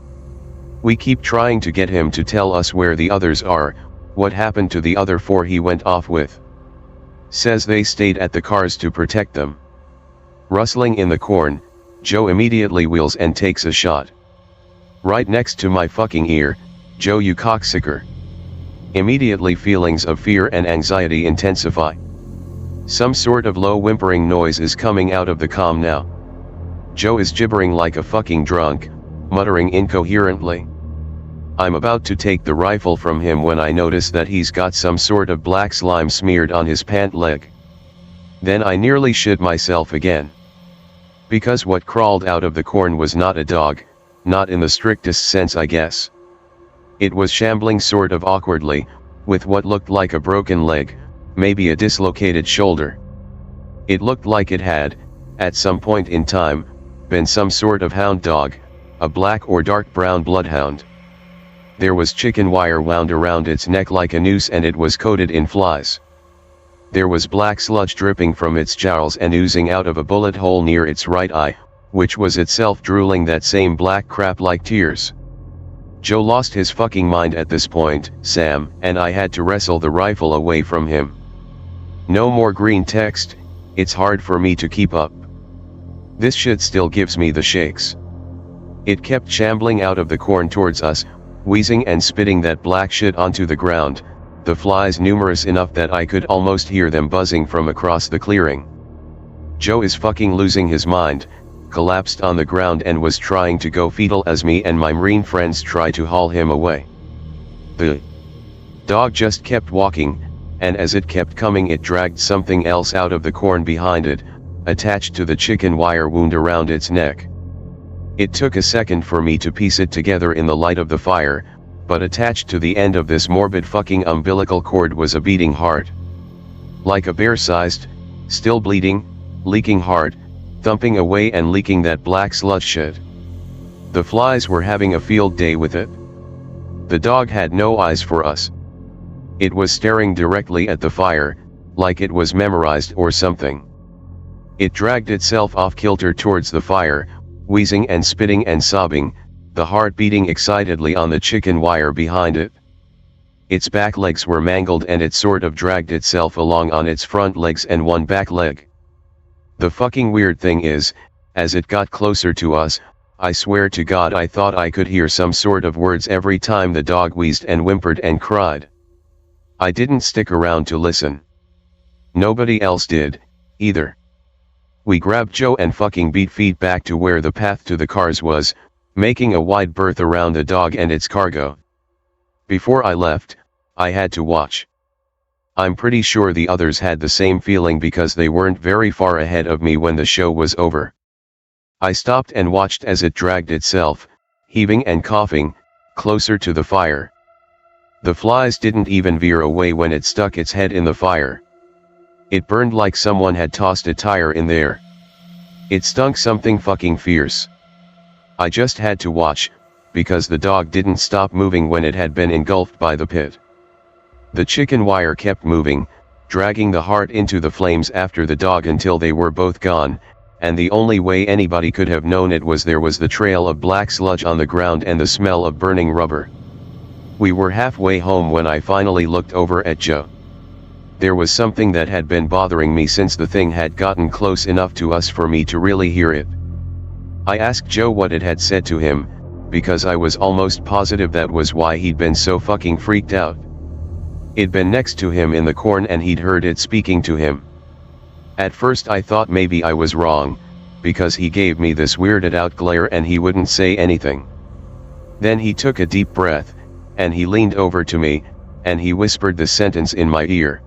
We keep trying to get him to tell us where the others are, what happened to the other 4 he went off with. Says they stayed at the cars to protect them. Rustling in the corn, Joe immediately wheels and takes a shot. Right next to my fucking ear, "Joe, you cocksucker." Immediately feelings of fear and anxiety intensify. Some sort of low whimpering noise is coming out of the comm now. Joe is gibbering like a fucking drunk, muttering incoherently. I'm about to take the rifle from him when I notice that he's got some sort of black slime smeared on his pant leg. Then I nearly shit myself again. Because what crawled out of the corn was not a dog, not in the strictest sense I guess. It was shambling sort of awkwardly, with what looked like a broken leg, maybe a dislocated shoulder. It looked like it had, at some point in time, been some sort of hound dog, a black or dark brown bloodhound. There was chicken wire wound around its neck like a noose and it was coated in flies. There was black sludge dripping from its jowls and oozing out of a bullet hole near its right eye, which was itself drooling that same black crap like tears. Joe lost his fucking mind at this point, Sam and I had to wrestle the rifle away from him. No more Greentext, it's hard for me to keep up. This shit still gives me the shakes. It kept shambling out of the corn towards us, wheezing and spitting that black shit onto the ground, the flies numerous enough that I could almost hear them buzzing from across the clearing. Joe is fucking losing his mind, collapsed on the ground and was trying to go fetal as me and my marine friends try to haul him away. The dog just kept walking, and as it kept coming it dragged something else out of the corn behind it, attached to the chicken wire wound around its neck. It took a second for me to piece it together in the light of the fire, but attached to the end of this morbid fucking umbilical cord was a beating heart. Like a bear-sized, still bleeding, leaking heart, thumping away and leaking that black sludge shit. The flies were having a field day with it. The dog had no eyes for us. It was staring directly at the fire, like it was memorized or something. It dragged itself off kilter towards the fire, wheezing and spitting and sobbing, the heart beating excitedly on the chicken wire behind it. Its back legs were mangled and it sort of dragged itself along on its front legs and one back leg. The fucking weird thing is, as it got closer to us, I swear to God I thought I could hear some sort of words every time the dog wheezed and whimpered and cried. I didn't stick around to listen. Nobody else did, either. We grabbed Joe and fucking beat feet back to where the path to the cars was, making a wide berth around the dog and its cargo. Before I left, I had to watch. I'm pretty sure the others had the same feeling because they weren't very far ahead of me when the show was over. I stopped and watched as it dragged itself, heaving and coughing, closer to the fire. The flies didn't even veer away when it stuck its head in the fire. It burned like someone had tossed a tire in there. It stunk something fucking fierce. I just had to watch, because the dog didn't stop moving when it had been engulfed by the pit. The chicken wire kept moving, dragging the heart into the flames after the dog until they were both gone, and the only way anybody could have known it was there was the trail of black sludge on the ground and the smell of burning rubber. We were halfway home when I finally looked over at Joe. There was something that had been bothering me since the thing had gotten close enough to us for me to really hear it. I asked Joe what it had said to him, because I was almost positive that was why he'd been so fucking freaked out. It'd been next to him in the corn and he'd heard it speaking to him. At first I thought maybe I was wrong, because he gave me this weirded out glare and he wouldn't say anything. Then he took a deep breath, and he leaned over to me, and he whispered the sentence in my ear.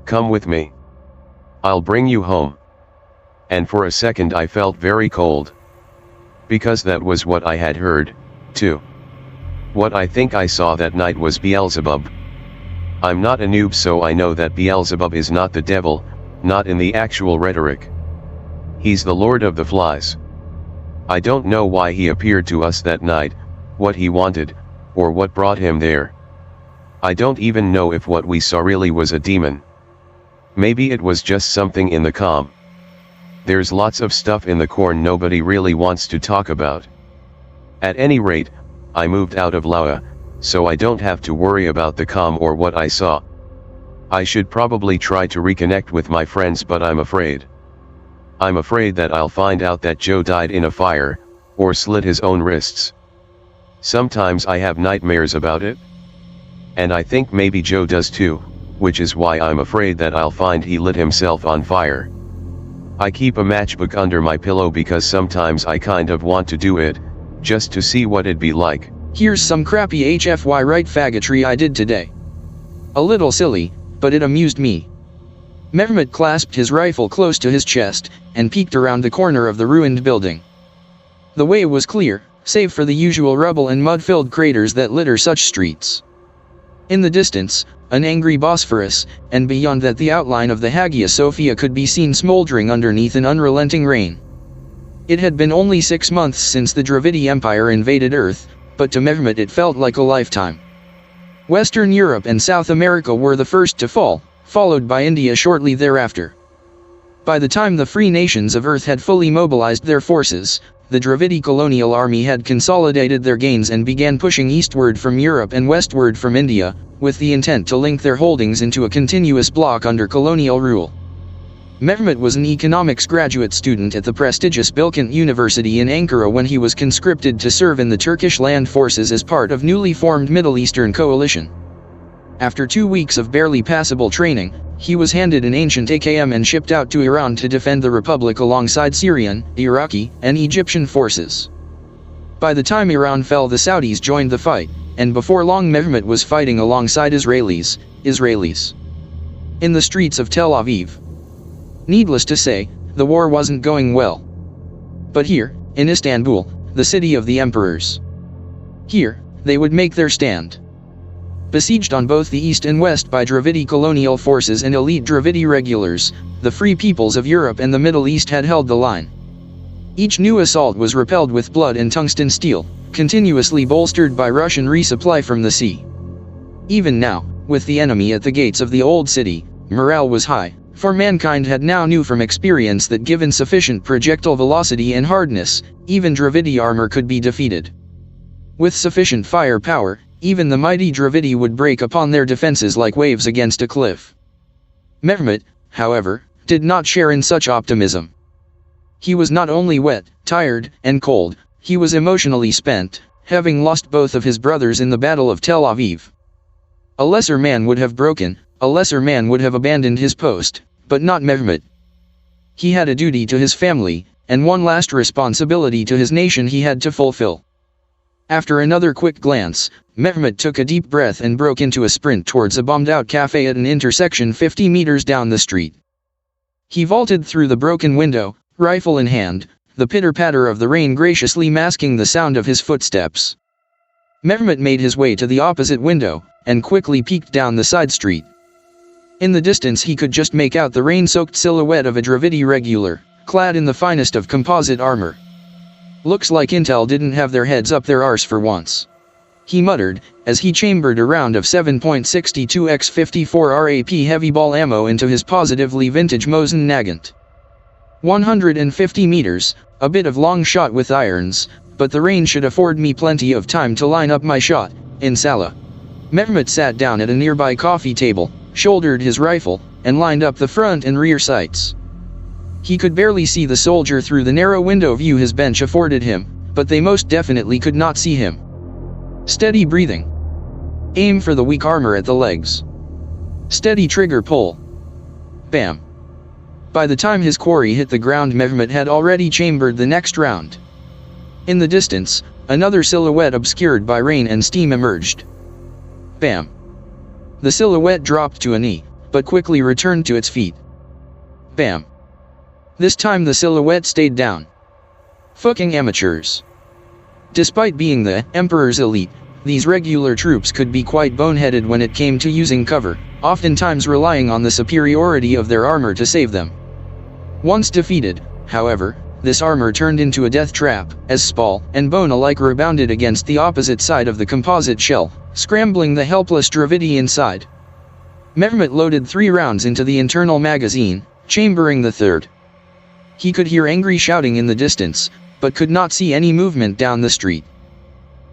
"Come with me. I'll bring you home." And for a second I felt very cold. Because that was what I had heard, too. What I think I saw that night was Beelzebub. I'm not a noob, so I know that Beelzebub is not the devil, not in the actual rhetoric. He's the Lord of the Flies. I don't know why he appeared to us that night, what he wanted, or what brought him there. I don't even know if what we saw really was a demon. Maybe it was just something in the calm. There's lots of stuff in the corn nobody really wants to talk about. At any rate, I moved out of Laua, so I don't have to worry about the calm or what I saw. I should probably try to reconnect with my friends, but I'm afraid. I'm afraid that I'll find out that Joe died in a fire, or slit his own wrists. Sometimes I have nightmares about it. And I think maybe Joe does too, which is why I'm afraid that I'll find he lit himself on fire. I keep a matchbook under my pillow because sometimes I kind of want to do it, just to see what it'd be like. Here's some crappy HFY right faggotry I did today. A little silly, but it amused me. Mehmet clasped his rifle close to his chest, and peeked around the corner of the ruined building. The way was clear, save for the usual rubble and mud-filled craters that litter such streets. In the distance, an angry Bosphorus, and beyond that the outline of the Hagia Sophia could be seen smoldering underneath an unrelenting rain. It had been only 6 months since the Dravidi Empire invaded Earth, but to Mehmet it felt like a lifetime. Western Europe and South America were the first to fall, followed by India shortly thereafter. By the time the free nations of Earth had fully mobilized their forces, the Dravidi colonial army had consolidated their gains and began pushing eastward from Europe and westward from India, with the intent to link their holdings into a continuous bloc under colonial rule. Mehmet was an economics graduate student at the prestigious Bilkent University in Ankara when he was conscripted to serve in the Turkish land forces as part of newly formed Middle Eastern coalition. After 2 weeks of barely passable training, he was handed an ancient AKM and shipped out to Iran to defend the Republic alongside Syrian, Iraqi, and Egyptian forces. By the time Iran fell, the Saudis joined the fight, and before long Mehmet was fighting alongside Israelis. In the streets of Tel Aviv. Needless to say, the war wasn't going well. But here, in Istanbul, the city of the emperors. Here, they would make their stand. Besieged on both the east and west by Dravidi colonial forces and elite Dravidi regulars, the free peoples of Europe and the Middle East had held the line. Each new assault was repelled with blood and tungsten steel, continuously bolstered by Russian resupply from the sea. Even now, with the enemy at the gates of the old city, morale was high, for mankind had now knew from experience that given sufficient projectile velocity and hardness, even Dravidi armor could be defeated. With sufficient firepower, even the mighty Dravidi would break upon their defenses like waves against a cliff. Mehmet, however, did not share in such optimism. He was not only wet, tired, and cold, he was emotionally spent, having lost both of his brothers in the Battle of Tel Aviv. A lesser man would have broken, a lesser man would have abandoned his post, but not Mehmet. He had a duty to his family, and one last responsibility to his nation he had to fulfill. After another quick glance, Mehmet took a deep breath and broke into a sprint towards a bombed-out cafe at an intersection 50 meters down the street. He vaulted through the broken window, rifle in hand, the pitter-patter of the rain graciously masking the sound of his footsteps. Mehmet made his way to the opposite window, and quickly peeked down the side street. In the distance he could just make out the rain-soaked silhouette of a Dravidi regular, clad in the finest of composite armor. Looks like Intel didn't have their heads up their arse for once, he muttered, as he chambered a round of 7.62x54 RAP heavy ball ammo into his positively vintage Mosin Nagant. 150 meters, a bit of long shot with irons, but the rain should afford me plenty of time to line up my shot, inshallah. Mehmet sat down at a nearby coffee table, shouldered his rifle, and lined up the front and rear sights. He could barely see the soldier through the narrow window view his bench afforded him, but they most definitely could not see him. Steady breathing. Aim for the weak armor at the legs. Steady trigger pull. Bam. By the time his quarry hit the ground, Mehmet had already chambered the next round. In the distance, another silhouette obscured by rain and steam emerged. Bam. The silhouette dropped to a knee, but quickly returned to its feet. Bam. This time the silhouette stayed down. Fucking amateurs. Despite being the Emperor's elite, these regular troops could be quite boneheaded when it came to using cover, oftentimes relying on the superiority of their armor to save them. Once defeated, however, this armor turned into a death trap, as Spall and Bone alike rebounded against the opposite side of the composite shell, scrambling the helpless Dravidi inside. Mehmet loaded 3 rounds into the internal magazine, chambering the third. He could hear angry shouting in the distance, but could not see any movement down the street.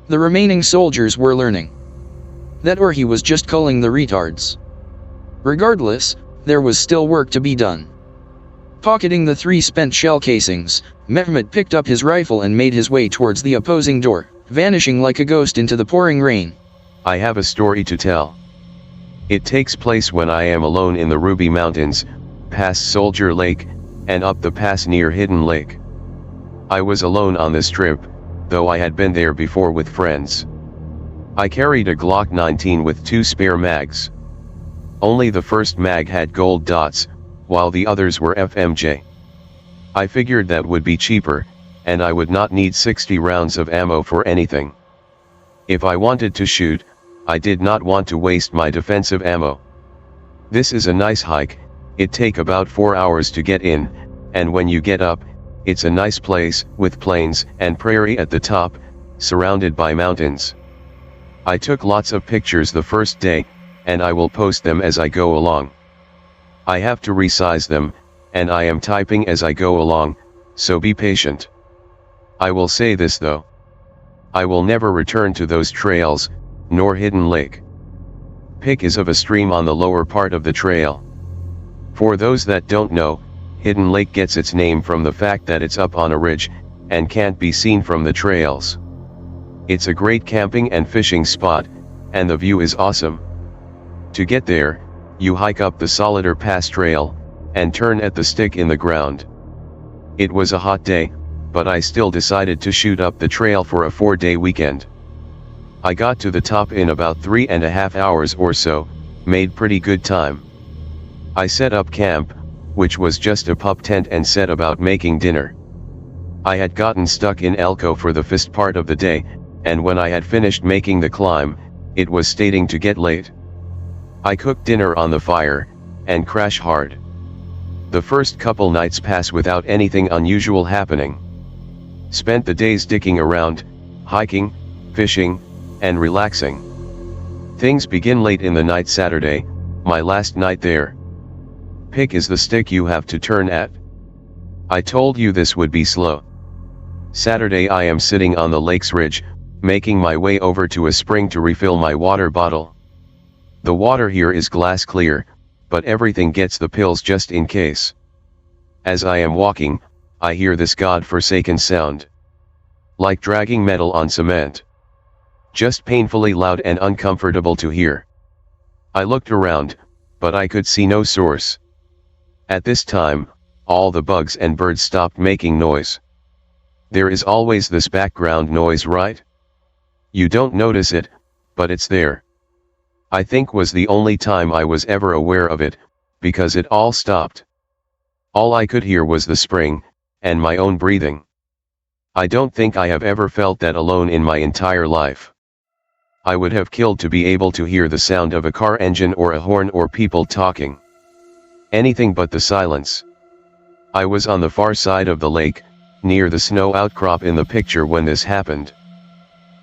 The remaining soldiers were learning that, or he was just culling the retards. Regardless, there was still work to be done. Pocketing the 3 spent shell casings, Mehmet picked up his rifle and made his way towards the opposing door, vanishing like a ghost into the pouring rain. I have a story to tell. It takes place when I am alone in the Ruby Mountains, past Soldier Lake, and up the pass near Hidden Lake. I was alone on this trip, though I had been there before with friends. I carried a Glock 19 with 2 spare mags. Only the first mag had gold dots, while the others were FMJ. I figured that would be cheaper, and I would not need 60 rounds of ammo for anything. If I wanted to shoot, I did not want to waste my defensive ammo. This is a nice hike. It take about 4 hours to get in, and when you get up, it's a nice place, with plains and prairie at the top, surrounded by mountains. I took lots of pictures the first day, and I will post them as I go along. I have to resize them, and I am typing as I go along, so be patient. I will say this though. I will never return to those trails, nor Hidden Lake. Pick is of a stream on the lower part of the trail. For those that don't know, Hidden Lake gets its name from the fact that it's up on a ridge, and can't be seen from the trails. It's a great camping and fishing spot, and the view is awesome. To get there, you hike up the Solidar Pass Trail, and turn at the stick in the ground. It was a hot day, but I still decided to shoot up the trail for a 4-day weekend. I got to the top in about 3.5 hours or so, made pretty good time. I set up camp, which was just a pup tent, and set about making dinner. I had gotten stuck in Elko for the first part of the day, and when I had finished making the climb, it was starting to get late. I cooked dinner on the fire, and crash hard. The first couple nights pass without anything unusual happening. Spent the days dicking around, hiking, fishing, and relaxing. Things begin late in the night Saturday, my last night there. Pick is the stick you have to turn at. I told you this would be slow. Saturday I am sitting on the lake's ridge, making my way over to a spring to refill my water bottle. The water here is glass clear, but everything gets the pills just in case. As I am walking, I hear this god-forsaken sound. Like dragging metal on cement. Just painfully loud and uncomfortable to hear. I looked around, but I could see no source. At this time, all the bugs and birds stopped making noise. There is always this background noise, right? You don't notice it, but it's there. I think was the only time I was ever aware of it, because it all stopped. All I could hear was the spring, and my own breathing. I don't think I have ever felt that alone in my entire life. I would have killed to be able to hear the sound of a car engine or a horn or people talking. Anything but the silence. I was on the far side of the lake, near the snow outcrop in the picture when this happened.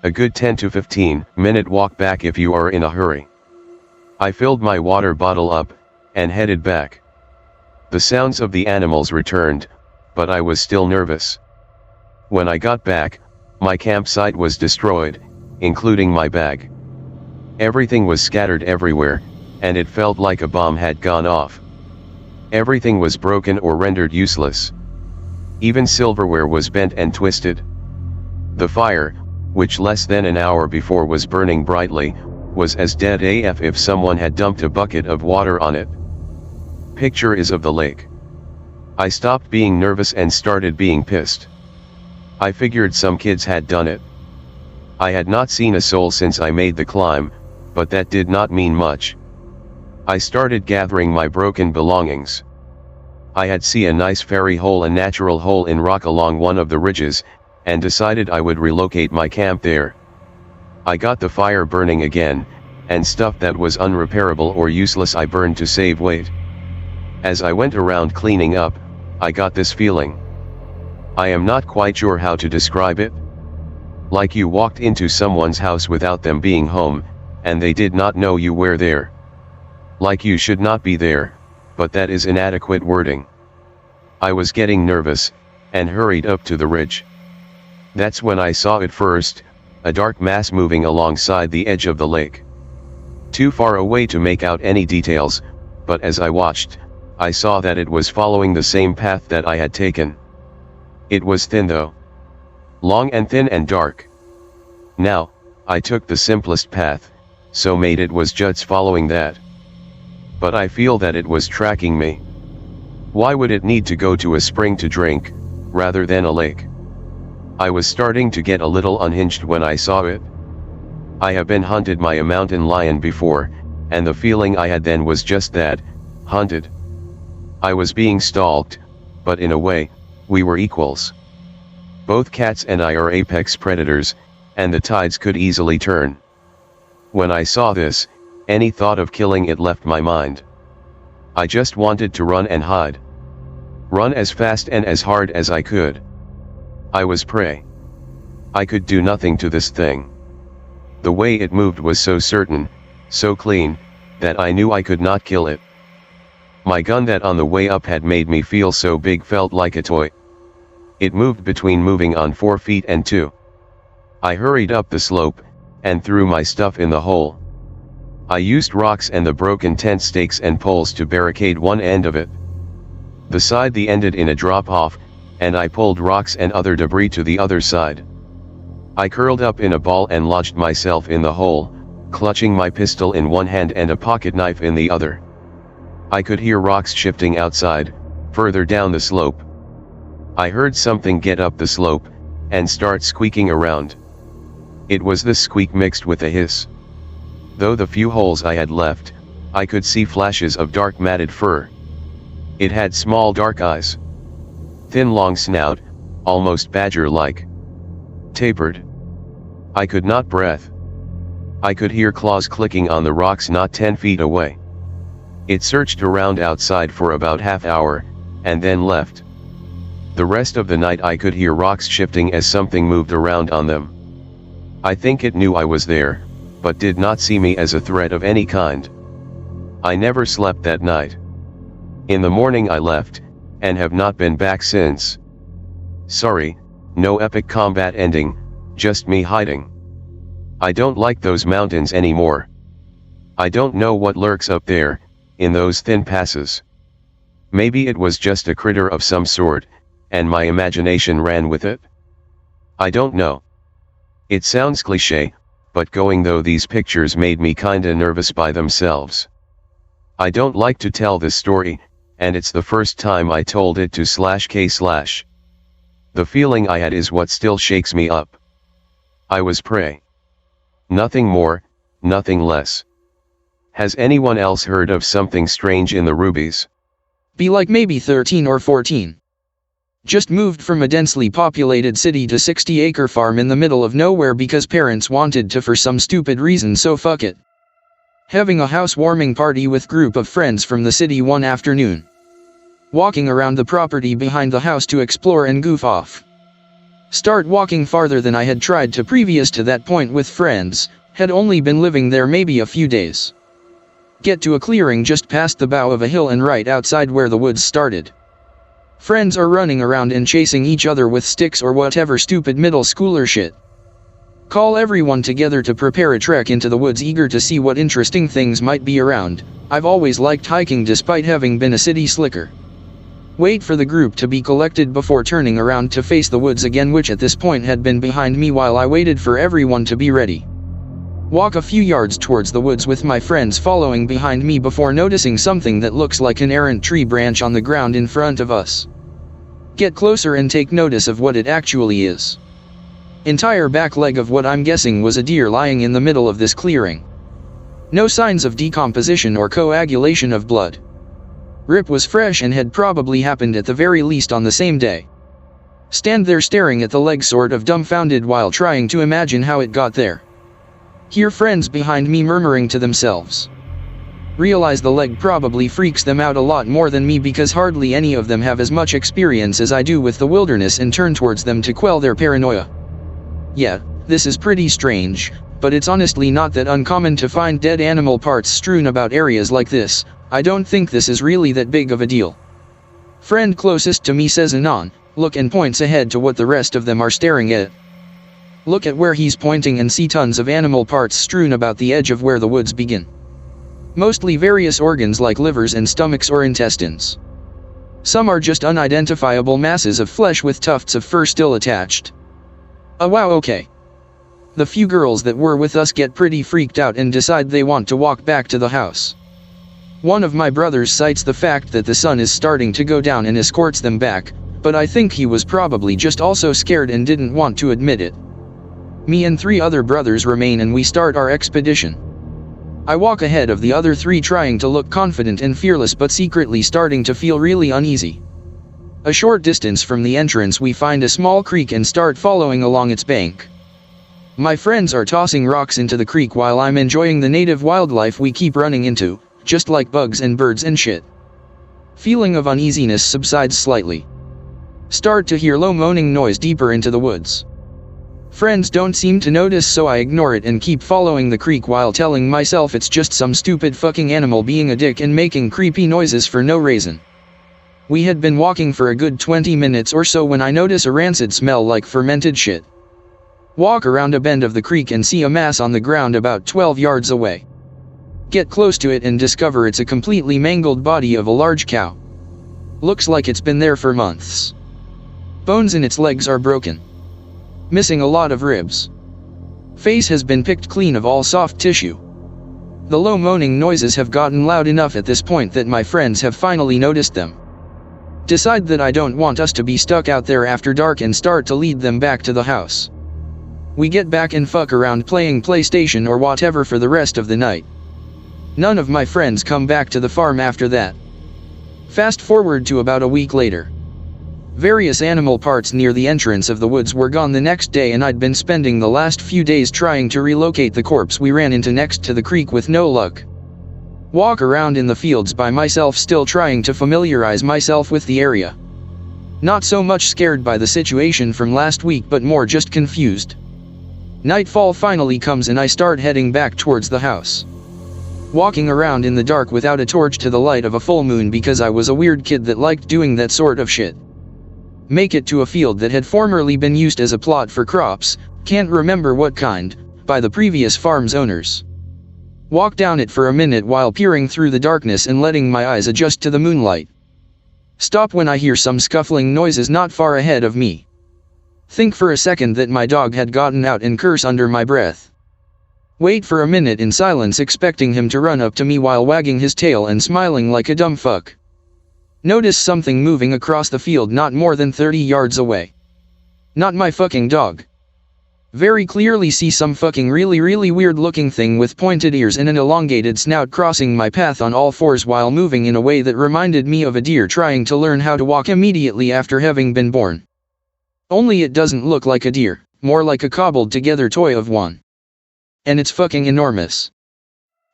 A good 10 to 15-minute walk back if you are in a hurry. I filled my water bottle up, and headed back. The sounds of the animals returned, but I was still nervous. When I got back, my campsite was destroyed, including my bag. Everything was scattered everywhere, and it felt like a bomb had gone off. Everything was broken or rendered useless. Even silverware was bent and twisted. The fire, which less than an hour before was burning brightly, was as dead AF if someone had dumped a bucket of water on it. Picture is of the lake. I stopped being nervous and started being pissed. I figured some kids had done it. I had not seen a soul since I made the climb, but that did not mean much. I started gathering my broken belongings. I had seen a nice fairy hole, a natural hole in rock along one of the ridges, and decided I would relocate my camp there. I got the fire burning again, and stuff that was unrepairable or useless I burned to save weight. As I went around cleaning up, I got this feeling. I am not quite sure how to describe it. Like you walked into someone's house without them being home, and they did not know you were there. Like you should not be there, but that is inadequate wording. I was getting nervous, and hurried up to the ridge. That's when I saw it first, a dark mass moving alongside the edge of the lake. Too far away to make out any details, but as I watched, I saw that it was following the same path that I had taken. It was thin though. Long and thin and dark. Now, I took the simplest path, so made it was just following that. But I feel that it was tracking me. Why would it need to go to a spring to drink, rather than a lake? I was starting to get a little unhinged when I saw it. I have been hunted by a mountain lion before, and the feeling I had then was just that, hunted. I was being stalked, but in a way, we were equals. Both cats and I are apex predators, and the tides could easily turn. When I saw this, any thought of killing it left my mind. I just wanted to run and hide. Run as fast and as hard as I could. I was prey. I could do nothing to this thing. The way it moved was so certain, so clean, that I knew I could not kill it. My gun that on the way up had made me feel so big felt like a toy. It moved between moving on 4 feet and 2. I hurried up the slope, and threw my stuff in the hole. I used rocks and the broken tent stakes and poles to barricade one end of it. The side ended in a drop-off, and I pulled rocks and other debris to the other side. I curled up in a ball and lodged myself in the hole, clutching my pistol in one hand and a pocket knife in the other. I could hear rocks shifting outside, further down the slope. I heard something get up the slope, and start squeaking around. It was the squeak mixed with a hiss. Though the few holes I had left, I could see flashes of dark matted fur. It had small dark eyes. Thin long snout, almost badger-like. Tapered. I could not breathe. I could hear claws clicking on the rocks not 10 feet away. It searched around outside for about half hour, and then left. The rest of the night I could hear rocks shifting as something moved around on them. I think it knew I was there, but did not see me as a threat of any kind. I never slept that night. In the morning I left, and have not been back since. Sorry, no epic combat ending, just me hiding. I don't like those mountains anymore. I don't know what lurks up there, in those thin passes. Maybe it was just a critter of some sort, and my imagination ran with it. I don't know. It sounds cliché, but going though these pictures made me kinda nervous by themselves. I don't like to tell this story, and it's the first time I told it to /k/. The feeling I had is what still shakes me up. I was prey. Nothing more, nothing less. Has anyone else heard of something strange in the Rubies? Be like maybe 13 or 14. Just moved from a densely populated city to 60-acre farm in the middle of nowhere because parents wanted to for some stupid reason, so fuck it. Having a housewarming party with group of friends from the city one afternoon. Walking around the property behind the house to explore and goof off. Start walking farther than I had tried to previous to that point with friends, had only been living there maybe a few days. Get to a clearing just past the bow of a hill and right outside where the woods started. Friends are running around and chasing each other with sticks or whatever stupid middle schooler shit. Call everyone together to prepare a trek into the woods, eager to see what interesting things might be around. I've always liked hiking despite having been a city slicker. Wait for the group to be collected before turning around to face the woods again, which at this point had been behind me while I waited for everyone to be ready. Walk a few yards towards the woods with my friends following behind me before noticing something that looks like an errant tree branch on the ground in front of us. Get closer and take notice of what it actually is. Entire back leg of what I'm guessing was a deer lying in the middle of this clearing. No signs of decomposition or coagulation of blood. Rip was fresh and had probably happened at the very least on the same day. Stand there staring at the leg, sort of dumbfounded while trying to imagine how it got there. Hear friends behind me murmuring to themselves. Realize the leg probably freaks them out a lot more than me because hardly any of them have as much experience as I do with the wilderness, and turn towards them to quell their paranoia. Yeah, this is pretty strange, but it's honestly not that uncommon to find dead animal parts strewn about areas like this. I don't think this is really that big of a deal. Friend closest to me says Anon, look, and points ahead to what the rest of them are staring at. Look at where he's pointing and see tons of animal parts strewn about the edge of where the woods begin. Mostly various organs like livers and stomachs or intestines. Some are just unidentifiable masses of flesh with tufts of fur still attached. Oh wow, okay. The few girls that were with us get pretty freaked out and decide they want to walk back to the house. One of my brothers cites the fact that the sun is starting to go down and escorts them back, but I think he was probably just also scared and didn't want to admit it. Me and 3 other brothers remain and we start our expedition. I walk ahead of the other 3 trying to look confident and fearless, but secretly starting to feel really uneasy. A short distance from the entrance we find a small creek and start following along its bank. My friends are tossing rocks into the creek while I'm enjoying the native wildlife we keep running into, just like bugs and birds and shit. Feeling of uneasiness subsides slightly. Start to hear low moaning noise deeper into the woods. Friends don't seem to notice, so I ignore it and keep following the creek while telling myself it's just some stupid fucking animal being a dick and making creepy noises for no reason. We had been walking for a good 20 minutes or so when I notice a rancid smell like fermented shit. Walk around a bend of the creek and see a mass on the ground about 12 yards away. Get close to it and discover it's a completely mangled body of a large cow. Looks like it's been there for months. Bones in its legs are broken. Missing a lot of ribs. Face has been picked clean of all soft tissue. The low moaning noises have gotten loud enough at this point that my friends have finally noticed them. Decide that I don't want us to be stuck out there after dark and start to lead them back to the house. We get back and fuck around playing PlayStation or whatever for the rest of the night. None of my friends come back to the farm after that. Fast forward to about a week later. Various animal parts near the entrance of the woods were gone the next day, and I'd been spending the last few days trying to relocate the corpse we ran into next to the creek with no luck. Walk around in the fields by myself, still trying to familiarize myself with the area. Not so much scared by the situation from last week, but more just confused. Nightfall finally comes and I start heading back towards the house. Walking around in the dark without a torch to the light of a full moon because I was a weird kid that liked doing that sort of shit. Make it to a field that had formerly been used as a plot for crops, can't remember what kind, by the previous farm's owners. Walk down it for a minute while peering through the darkness and letting my eyes adjust to the moonlight. Stop when I hear some scuffling noises not far ahead of me. Think for a second that my dog had gotten out and curse under my breath. Wait for a minute in silence, expecting him to run up to me while wagging his tail and smiling like a dumb fuck. Notice something moving across the field not more than 30 yards away. Not my fucking dog. Very clearly see some fucking really weird looking thing with pointed ears and an elongated snout crossing my path on all fours while moving in a way that reminded me of a deer trying to learn how to walk immediately after having been born. Only it doesn't look like a deer, more like a cobbled together toy of one. And it's fucking enormous.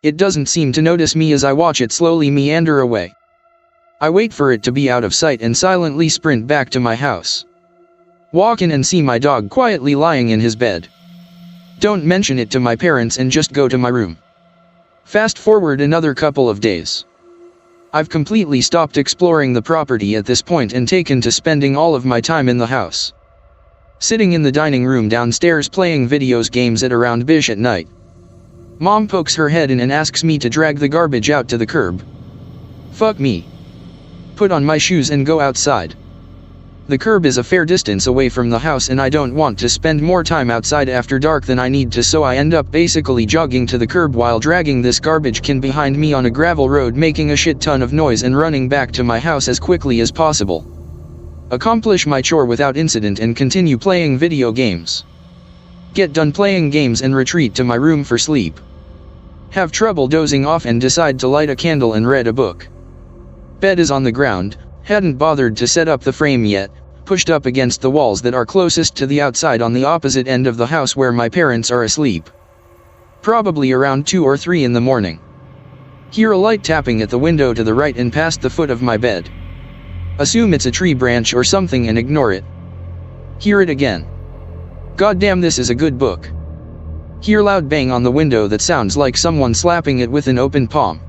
It doesn't seem to notice me as I watch it slowly meander away. I wait for it to be out of sight and silently sprint back to my house. Walk in and see my dog quietly lying in his bed. Don't mention it to my parents and just go to my room. Fast forward another couple of days. I've completely stopped exploring the property at this point and taken to spending all of my time in the house. Sitting in the dining room downstairs playing video games at around bish at night. Mom pokes her head in and asks me to drag the garbage out to the curb. Fuck me. Put on my shoes and go outside. The curb is a fair distance away from the house and I don't want to spend more time outside after dark than I need to, so I end up basically jogging to the curb while dragging this garbage can behind me on a gravel road, making a shit ton of noise and running back to my house as quickly as possible. Accomplish my chore without incident and continue playing video games. Get done playing games and retreat to my room for sleep. Have trouble dozing off and decide to light a candle and read a book. Bed is on the ground. Hadn't bothered to set up the frame yet, pushed up against the walls that are closest to the outside on the opposite end of the house where my parents are asleep. Probably around 2 or 3 in the morning. Hear a light tapping at the window to the right and past the foot of my bed. Assume it's a tree branch or something and ignore it. Hear it again. Goddamn, this is a good book. Hear loud bang on the window that sounds like someone slapping it with an open palm.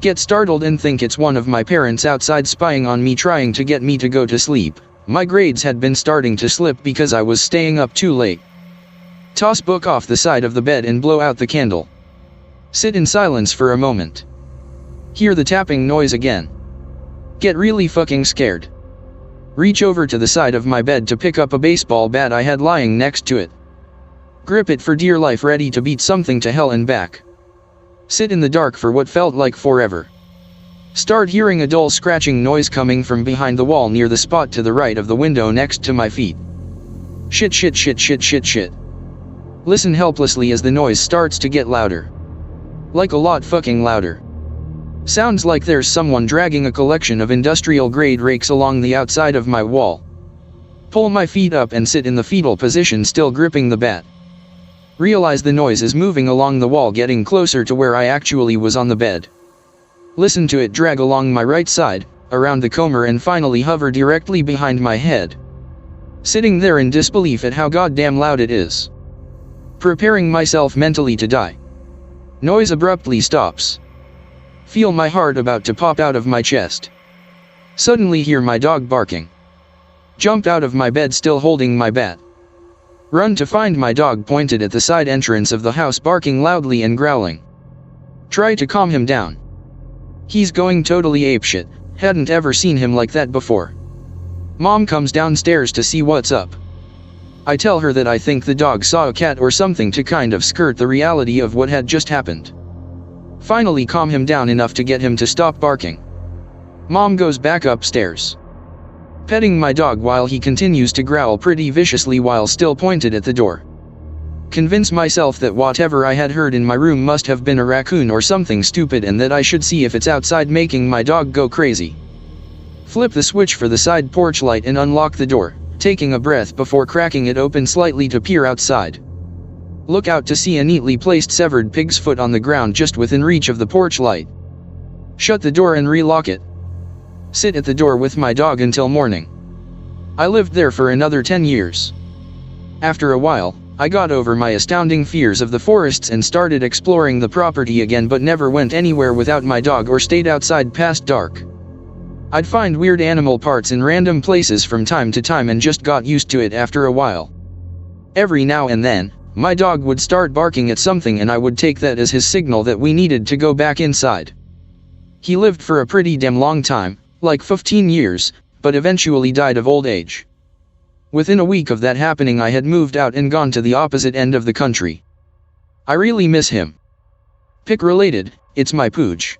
Get startled and think it's one of my parents outside spying on me, trying to get me to go to sleep. My grades had been starting to slip because I was staying up too late. Toss book off the side of the bed and blow out the candle. Sit in silence for a moment. Hear the tapping noise again. Get really fucking scared. Reach over to the side of my bed to pick up a baseball bat I had lying next to it. Grip it for dear life, ready to beat something to hell and back. Sit in the dark for what felt like forever. Start hearing a dull scratching noise coming from behind the wall near the spot to the right of the window next to my feet. Shit. Listen helplessly as the noise starts to get louder. Like a lot fucking louder. Sounds like there's someone dragging a collection of industrial grade rakes along the outside of my wall. Pull my feet up and sit in the fetal position, still gripping the bat. Realize the noise is moving along the wall, getting closer to where I actually was on the bed. Listen to it drag along my right side, around the comber, and finally hover directly behind my head. Sitting there in disbelief at how goddamn loud it is. Preparing myself mentally to die. Noise abruptly stops. Feel my heart about to pop out of my chest. Suddenly hear my dog barking. Jump out of my bed, still holding my bat. Run to find my dog pointed at the side entrance of the house, barking loudly and growling. Try to calm him down. He's going totally apeshit, hadn't ever seen him like that before. Mom comes downstairs to see what's up. I tell her that I think the dog saw a cat or something to kind of skirt the reality of what had just happened. Finally calm him down enough to get him to stop barking. Mom goes back upstairs. Petting my dog while he continues to growl pretty viciously while still pointed at the door. Convince myself that whatever I had heard in my room must have been a raccoon or something stupid, and that I should see if it's outside making my dog go crazy. Flip the switch for the side porch light and unlock the door, taking a breath before cracking it open slightly to peer outside. Look out to see a neatly placed severed pig's foot on the ground just within reach of the porch light. Shut the door and relock it. Sit at the door with my dog until morning. I lived there for another 10 years. After a while, I got over my astounding fears of the forests and started exploring the property again, but never went anywhere without my dog or stayed outside past dark. I'd find weird animal parts in random places from time to time and just got used to it after a while. Every now and then, my dog would start barking at something and I would take that as his signal that we needed to go back inside. He lived for a pretty damn long time, like 15 years, but eventually died of old age. Within a week of that happening, I had moved out and gone to the opposite end of the country. I really miss him. Pick related, it's my pooch.